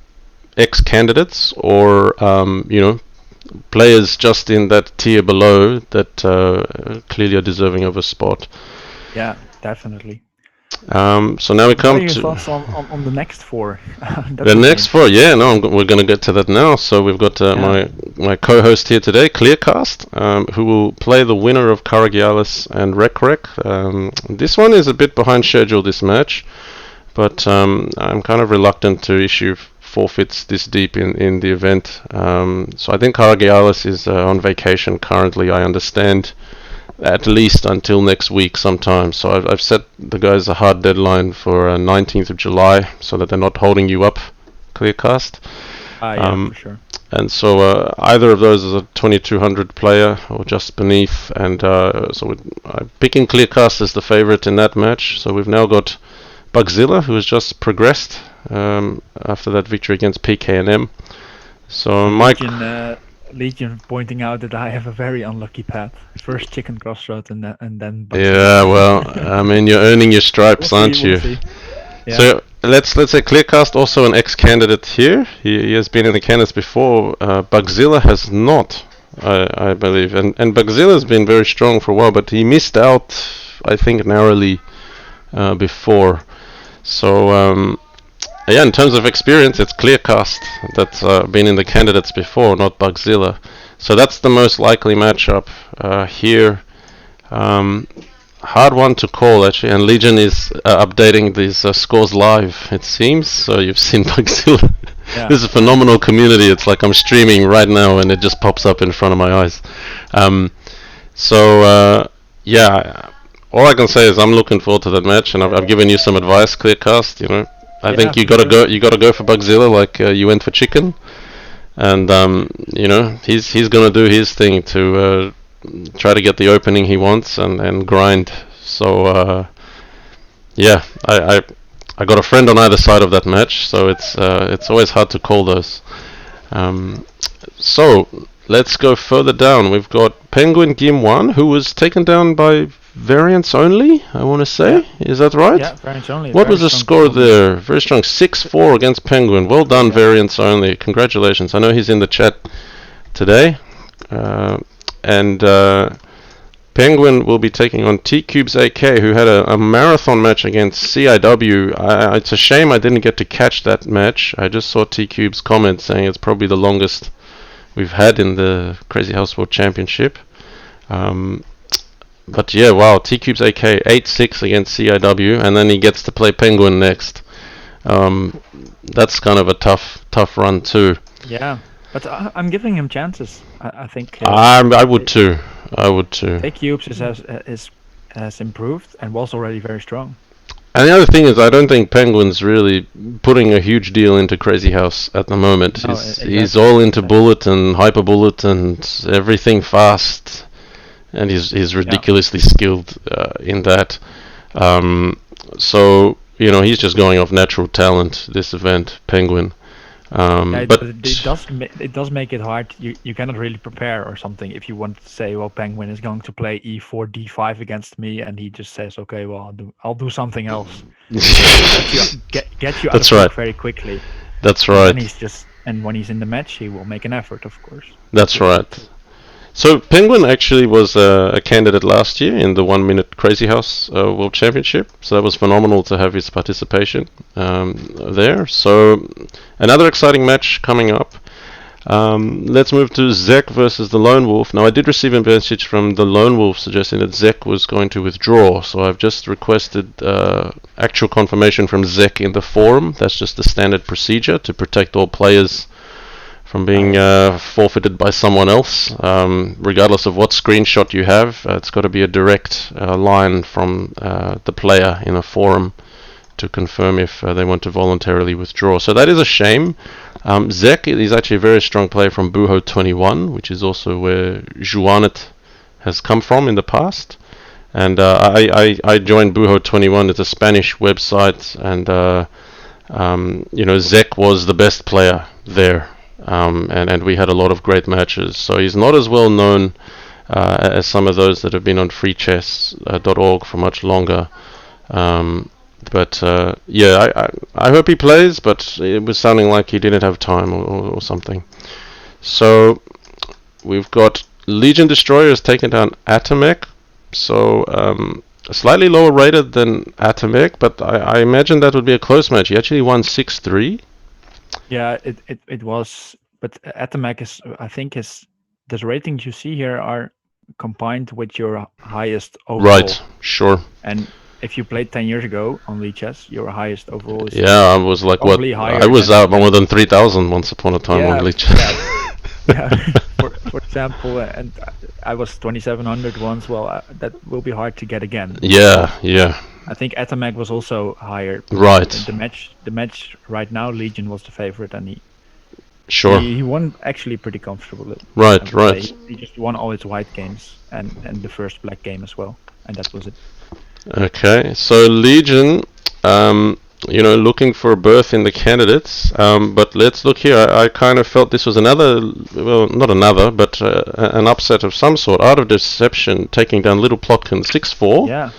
ex-candidates or, players just in that tier below that clearly are deserving of a spot. Yeah, definitely. So now we come to... What are your thoughts on the next 4? The next 4, yeah, no, we're going to get to that now. So we've got my co-host here today, Kleerkast, who will play the winner of Karagialis and Rek. This one is a bit behind schedule, this match, but I'm kind of reluctant to issue forfeits this deep in the event. So I think Karagialis is on vacation currently, I understand, at least until next week sometime. So I've set the guys a hard deadline for 19th of July so that they're not holding you up, Kleerkast. Yeah, for sure. And so either of those is a 2200 player or just beneath, and so I'm picking Kleerkast as the favorite in that match. So we've now got Bugzilla, who has just progressed after that victory against PKNM. So Mike... Legion pointing out that I have a very unlucky path. First Chicken Crossroad and then Bugzilla. Yeah, well, I mean, you're earning your stripes, aren't you? Yeah. So let's say Kleerkast, also an ex-candidate here. He has been in the candidates before. Bugzilla has not, I believe, and Bugzilla has been very strong for a while, but he missed out, I think, narrowly before. So yeah, in terms of experience, it's Kleerkast that's been in the candidates before, not Bugzilla. So that's the most likely matchup here. Hard one to call, actually, and Legion is updating these scores live, it seems. So you've seen Bugzilla. Yeah. This is a phenomenal community. It's like I'm streaming right now and it just pops up in front of my eyes. Yeah, all I can say is I'm looking forward to that match, and I've given you some advice, Kleerkast, I think you gotta go for Bugzilla like you went for Chicken, and he's gonna do his thing to try to get the opening he wants and grind. So yeah, I got a friend on either side of that match, so it's always hard to call those. So let's go further down. We've got Penguin Gim 1, who was taken down by Variants Only, I want to say. Yeah. Is that right? Yeah, Variants Only. What was the score there? Very strong. 6-4 against Penguin. Well done, Variants Only. Congratulations. I know he's in the chat today. And Penguin will be taking on T-Cubes AK, who had a marathon match against CIW. It's a shame I didn't get to catch that match. I just saw T-Cubes comment saying it's probably the longest we've had in the Crazy House World Championship. But yeah, wow, T-Cubes AK 8-6 against CIW, and then he gets to play Penguin next. That's kind of a tough run too. Yeah, but I'm giving him chances. I think. I would too. T-Cubes has improved and was already very strong. And the other thing is, I don't think Penguin's really putting a huge deal into Crazy House at the moment. No, he's all into bullet and hyper bullet and everything fast. And he's ridiculously skilled in that. So he's just going off natural talent. This event, Penguin. Yeah, But it does make it hard. You cannot really prepare or something if you want to say, well, Penguin is going to play e4 d5 against me, and he just says, okay, well, I'll do something else. Get you out of That's luck right. very quickly. That's And right. when he's in the match, he will make an effort, of course. That's right. So Penguin actually was a candidate last year in the 1 Minute Crazy House World Championship. So that was phenomenal to have his participation there. So another exciting match coming up. Let's move to Zek versus the Lone Wolf. Now I did receive a message from the Lone Wolf suggesting that Zek was going to withdraw. So I've just requested actual confirmation from Zek in the forum. That's just the standard procedure to protect all players from being forfeited by someone else, regardless of what screenshot you have. It's got to be a direct line from the player in a forum to confirm if they want to voluntarily withdraw. So that is a shame. Zek is actually a very strong player from Buho 21, which is also where Juanet has come from in the past. And I joined Buho 21. It's a Spanish website, and Zek was the best player there. And we had a lot of great matches. So he's not as well known as some of those that have been on freechess.org for much longer. But I hope he plays, but it was sounding like he didn't have time or something. So we've got Legion Destroyer has taken down Atomek. So slightly lower rated than Atomek, but I imagine that would be a close match. He actually won 6-3. Yeah, it was, but Atomek is, I think, the ratings you see here are combined with your highest overall. Right, sure. And if you played 10 years ago on Lichess, your highest overall is I was like what? I was out more than 3,000 once upon a time on Lichess. Yeah. For example, and I was 2,700 once. Well, that will be hard to get again. Yeah. I think Atomek was also higher. Right. The match right now, Legion was the favorite, and he won actually pretty comfortably. Right. He just won all his white games and the first black game as well, and that was it. Okay, so Legion, looking for a berth in the candidates, but let's look here. I kind of felt this was another, well, not another, but an upset of some sort. Art of Deception taking down Little Plotkin 6-4. Yeah.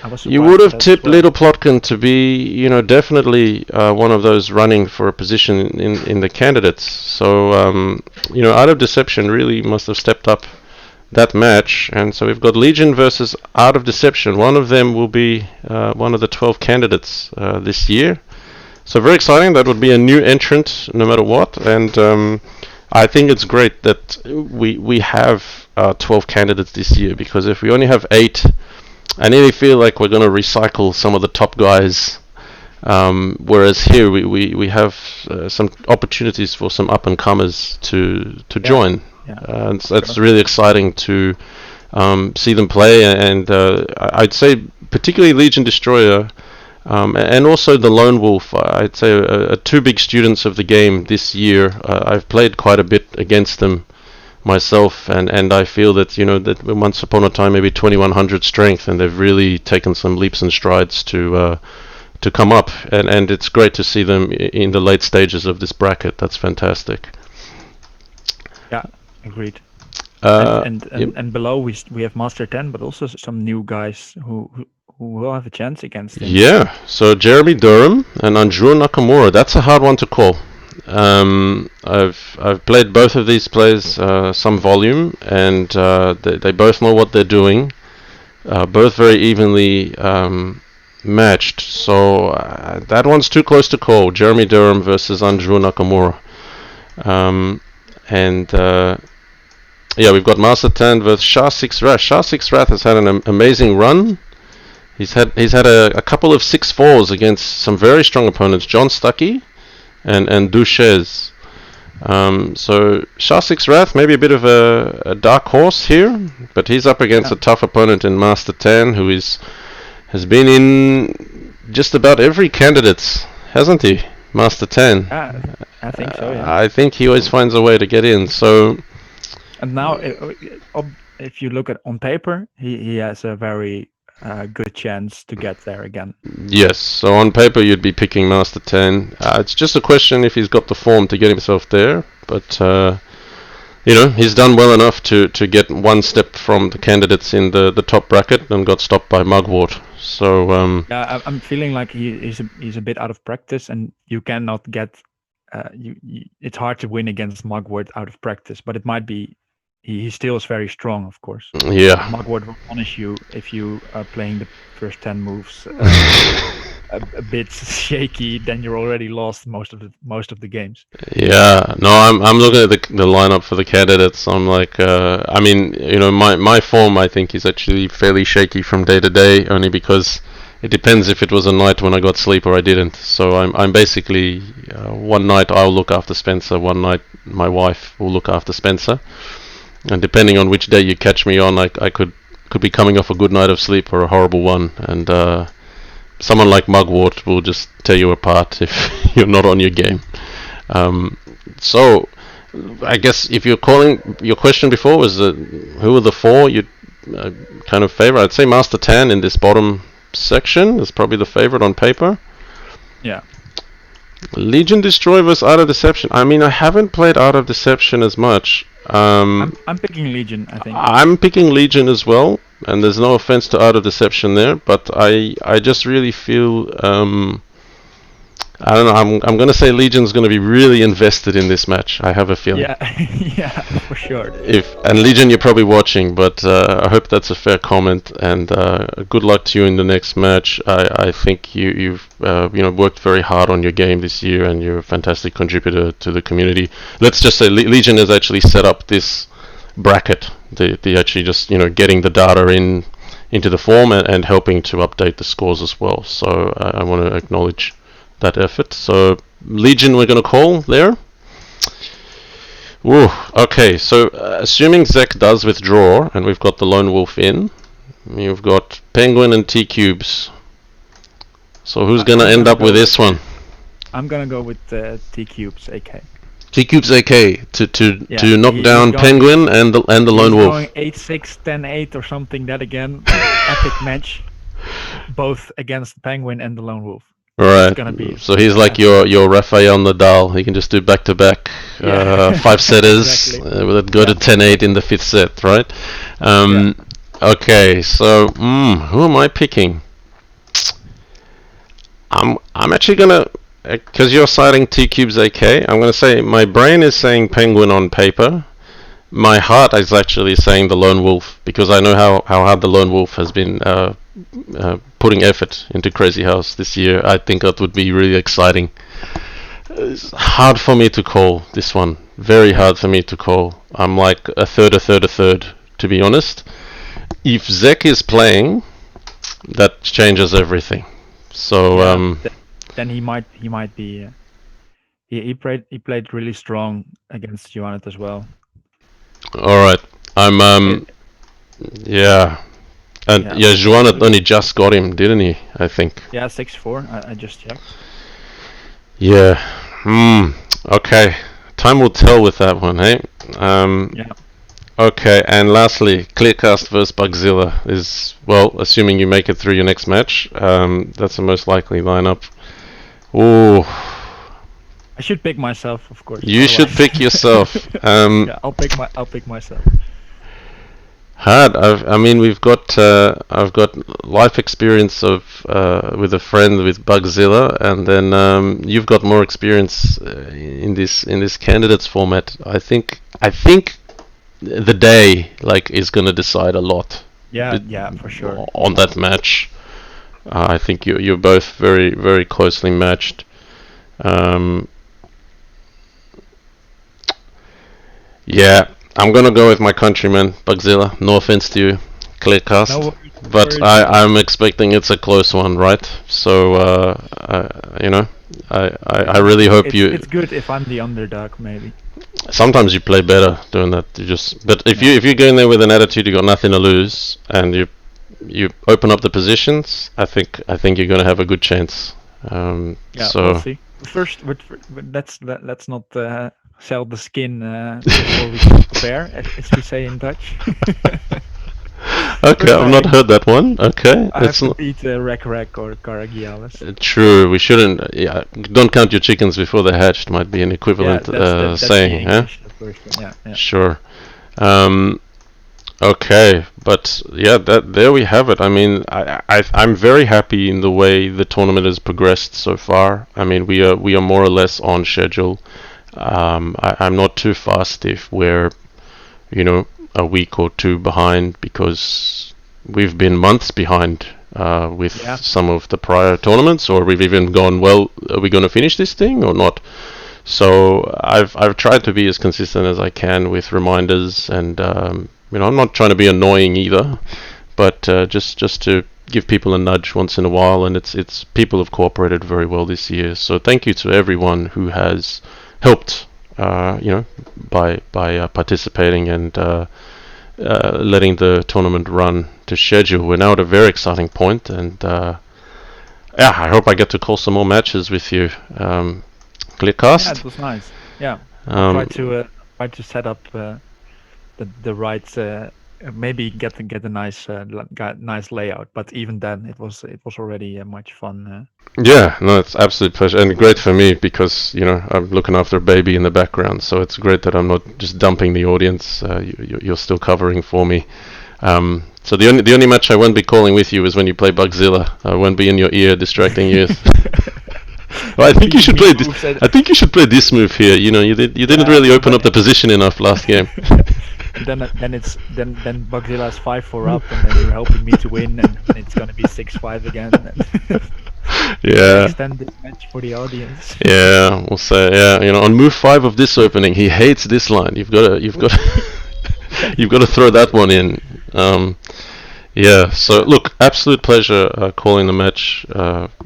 I was You would have tipped Little Plotkin to be, definitely one of those running for a position in the candidates. So, Art of Deception really must have stepped up that match. And so we've got Legion versus Art of Deception. One of them will be one of the 12 candidates this year. So very exciting. That would be a new entrant no matter what. And I think it's great that we have 12 candidates this year, because if we only have 8, I nearly feel like we're going to recycle some of the top guys, whereas here we have some opportunities for some up-and-comers to join. Yeah. That's really exciting to see them play, and I'd say particularly Legion Destroyer and also the Lone Wolf. I'd say two big students of the game this year. I've played quite a bit against them myself, and I feel that that once upon a time maybe 2100 strength, and they've really taken some leaps and strides to come up, and it's great to see them in the late stages of this bracket. That's fantastic. Yeah, agreed. And below we have Master 10, but also some new guys who will have a chance against him. Yeah, so Jeremy Durham and Anjur Nakamura. That's a hard one to call. I've played both of these players some volume, and they both know what they're doing. Both very evenly matched. So that one's too close to call. Jeremy Durham versus Anjur Nakamura. We've got Master 10 versus Shah 6 Wrath. Shah 6 Wrath has had an amazing run. He's had a couple of 6-4s against some very strong opponents, John Stuckey and Duches. So Shah 6 Wrath, maybe a bit of a dark horse here, but he's up against a tough opponent in Master 10 who has been in just about every candidates, hasn't he? Master 10. I think so, yeah. I think he always finds a way to get in. So, and now, if you look at on paper, he has a very good chance to get there again. Yes, so on paper you'd be picking Master 10. It's just a question if he's got the form to get himself there, but he's done well enough to get one step from the candidates in the top bracket and got stopped by Mugwort. So yeah, I'm feeling like he's a bit out of practice, and you cannot get it's hard to win against Mugwort out of practice, but it might be he still is very strong, of course. yeah. Mugwort will punish you if you are playing the first 10 moves a bit shaky, then you're already lost most of the games. Yeah, no, I'm looking at the lineup for the candidates. I'm like, I mean, my form I think is actually fairly shaky from day to day, only because it depends if it was a night when I got sleep or I didn't. So I'm basically one night I'll look after Spencer, one night my wife will look after Spencer, and depending on which day you catch me on, I could be coming off a good night of sleep or a horrible one, and someone like Mugwort will just tear you apart if you're not on your game. So I guess if you're calling, your question before was who are the four you kind of favor? I'd say Master Tan in this bottom section is probably the favorite on paper. Yeah. Legion Destroy versus Art of Deception. I mean, I haven't played Art of Deception as much. I'm picking Legion, I think. I'm picking Legion as well, and there's no offense to Art of Deception there, but I just really feel I don't know. I'm gonna say Legion's gonna be really invested in this match. I have a feeling. Yeah, yeah, for sure. And Legion, you're probably watching, but I hope that's a fair comment. And good luck to you in the next match. I think you've worked very hard on your game this year, and you're a fantastic contributor to the community. Let's just say Legion has actually set up this bracket. They actually just getting the data into the form and helping to update the scores as well. So I want to acknowledge that effort. So Legion we're going to call there. Ooh, okay, so assuming Zek does withdraw and we've got the Lone Wolf in, you've got Penguin and T-Cubes. So who's going to end up with this one? I'm going to go with T-Cubes AK. T-Cubes AK to knock down Penguin and the Lone Wolf. Going 8-6, 10-8 or something, that again. Epic match. Both against the Penguin and the Lone Wolf. Right. So he's like your Rafael Nadal. He can just do back-to-back 5-setters. Exactly. With it go to 10-8 in the 5th set, right? Okay. So who am I picking? I'm actually gonna, because you're citing T-Cubes AK, I'm gonna say my brain is saying Penguin on paper. My heart is actually saying the Lone Wolf, because I know how hard the Lone Wolf has been putting effort into Crazy House this year. I think that would be really exciting. It's hard for me to call this one. Very hard for me to call. I'm like a third, to be honest. If Zek is playing, that changes everything. So then he might be. He played really strong against Johannet as well. All right, I'm yeah. And Johannet only just got him, didn't he? I think. Yeah, 6-4. I just checked. Yeah. Okay. Time will tell with that one, hey? Yeah. Okay, and lastly, Kleerkast versus Bugzilla is, well, assuming you make it through your next match, that's the most likely lineup. Ooh. I should pick myself, of course. You should pick yourself. Yeah, I'll pick myself. Hard. I mean, I've got life experience of with a friend with Bugzilla, and then you've got more experience in this candidates format. I think the day is gonna decide a lot. Yeah, for sure. On that match, I think you're both very, very closely matched. Yeah, I'm gonna go with my countryman, Bugzilla. No offense to you, Kleerkast. No, but I'm expecting it's a close one, right? So, I really hope It's good if I'm the underdog, maybe. Sometimes you play better doing that. But if you go in there with an attitude, you got nothing to lose, and you open up the positions, I think you're gonna have a good chance. So we'll see. First, let's not sell the skin before we prepare, as we say in Dutch. Okay, I've not heard that one. Okay, I have it's to not beat Rek or Karagialis. true. We shouldn't. Yeah, don't count your chickens before they're hatched. Might be an Yeah, equivalent that's the saying, huh? English version. Yeah. Sure. Um, okay, but yeah, that there we have it. I mean, I'm very happy in the way the tournament has progressed so far. I mean, we are more or less on schedule. I'm not too fast if we're, a week or two behind, because we've been months behind with Yeah. some of the prior tournaments, or we've even gone, well, are we going to finish this thing or not? So I've tried to be as consistent as I can with reminders, and I'm not trying to be annoying either, but just to give people a nudge once in a while, and it's people have cooperated very well this year. So thank you to everyone who has helped, by participating and letting the tournament run to schedule. We're now at a very exciting point, and yeah, I hope I get to call some more matches with you. Kleerkast. Yeah, it was nice. Yeah, I'll try to set up the right. Maybe get a nice nice layout. But even then, it was already much fun. Yeah, no, it's absolute pleasure, and great for me because I'm looking after a baby in the background, so it's great that I'm not just dumping the audience. You're still covering for me. So the only match I won't be calling with you is when you play Bugzilla. I won't be in your ear distracting you. Well, I think you should play this. I think you should play this move here. You didn't really open up the position enough last game. then Bugzilla's 5-4 up, and then you're helping me to win, and it's gonna be 6-5 again. Yeah. Extend this match for the audience. Yeah, we'll say. Yeah, on move 5 of this opening, he hates this line. You've got you've got to throw that one in. Yeah. So look, absolute pleasure calling the match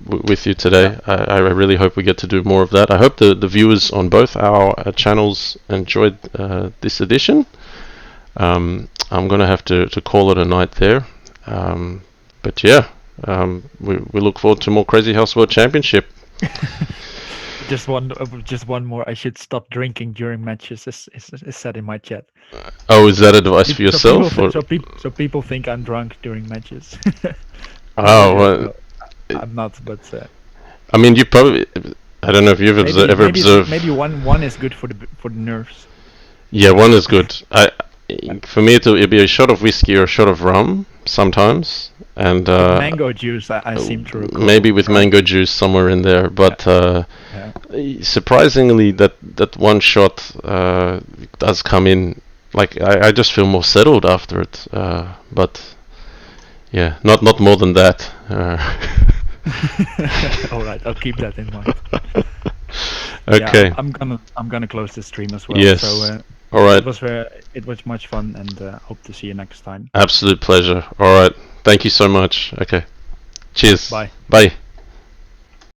with you today. Yeah. I really hope we get to do more of that. I hope the viewers on both our channels enjoyed this edition. I'm gonna have to call it a night there. But yeah. We look forward to more Crazy House World Championship. Just one more. I should stop drinking during matches. Is said in my chat. Oh, is that advice for yourself? So people think I'm drunk during matches. Oh, well, I'm not. But I mean, you probably. I don't know if you've ever observed. Maybe one is good for the nerves. Yeah, one is good. For me, it'd be a shot of whiskey or a shot of rum sometimes. And mango juice, I seem to recall. Maybe with mango juice somewhere in there, but surprisingly, that one shot does come in. Like I just feel more settled after it. But yeah, not more than that. All right, I'll keep that in mind. Okay. Yeah, I'm gonna close the stream as well. Yes. So, all right. It was much fun, and hope to see you next time. Absolute pleasure. All right. Thank you so much. Okay. Cheers. Bye. Bye.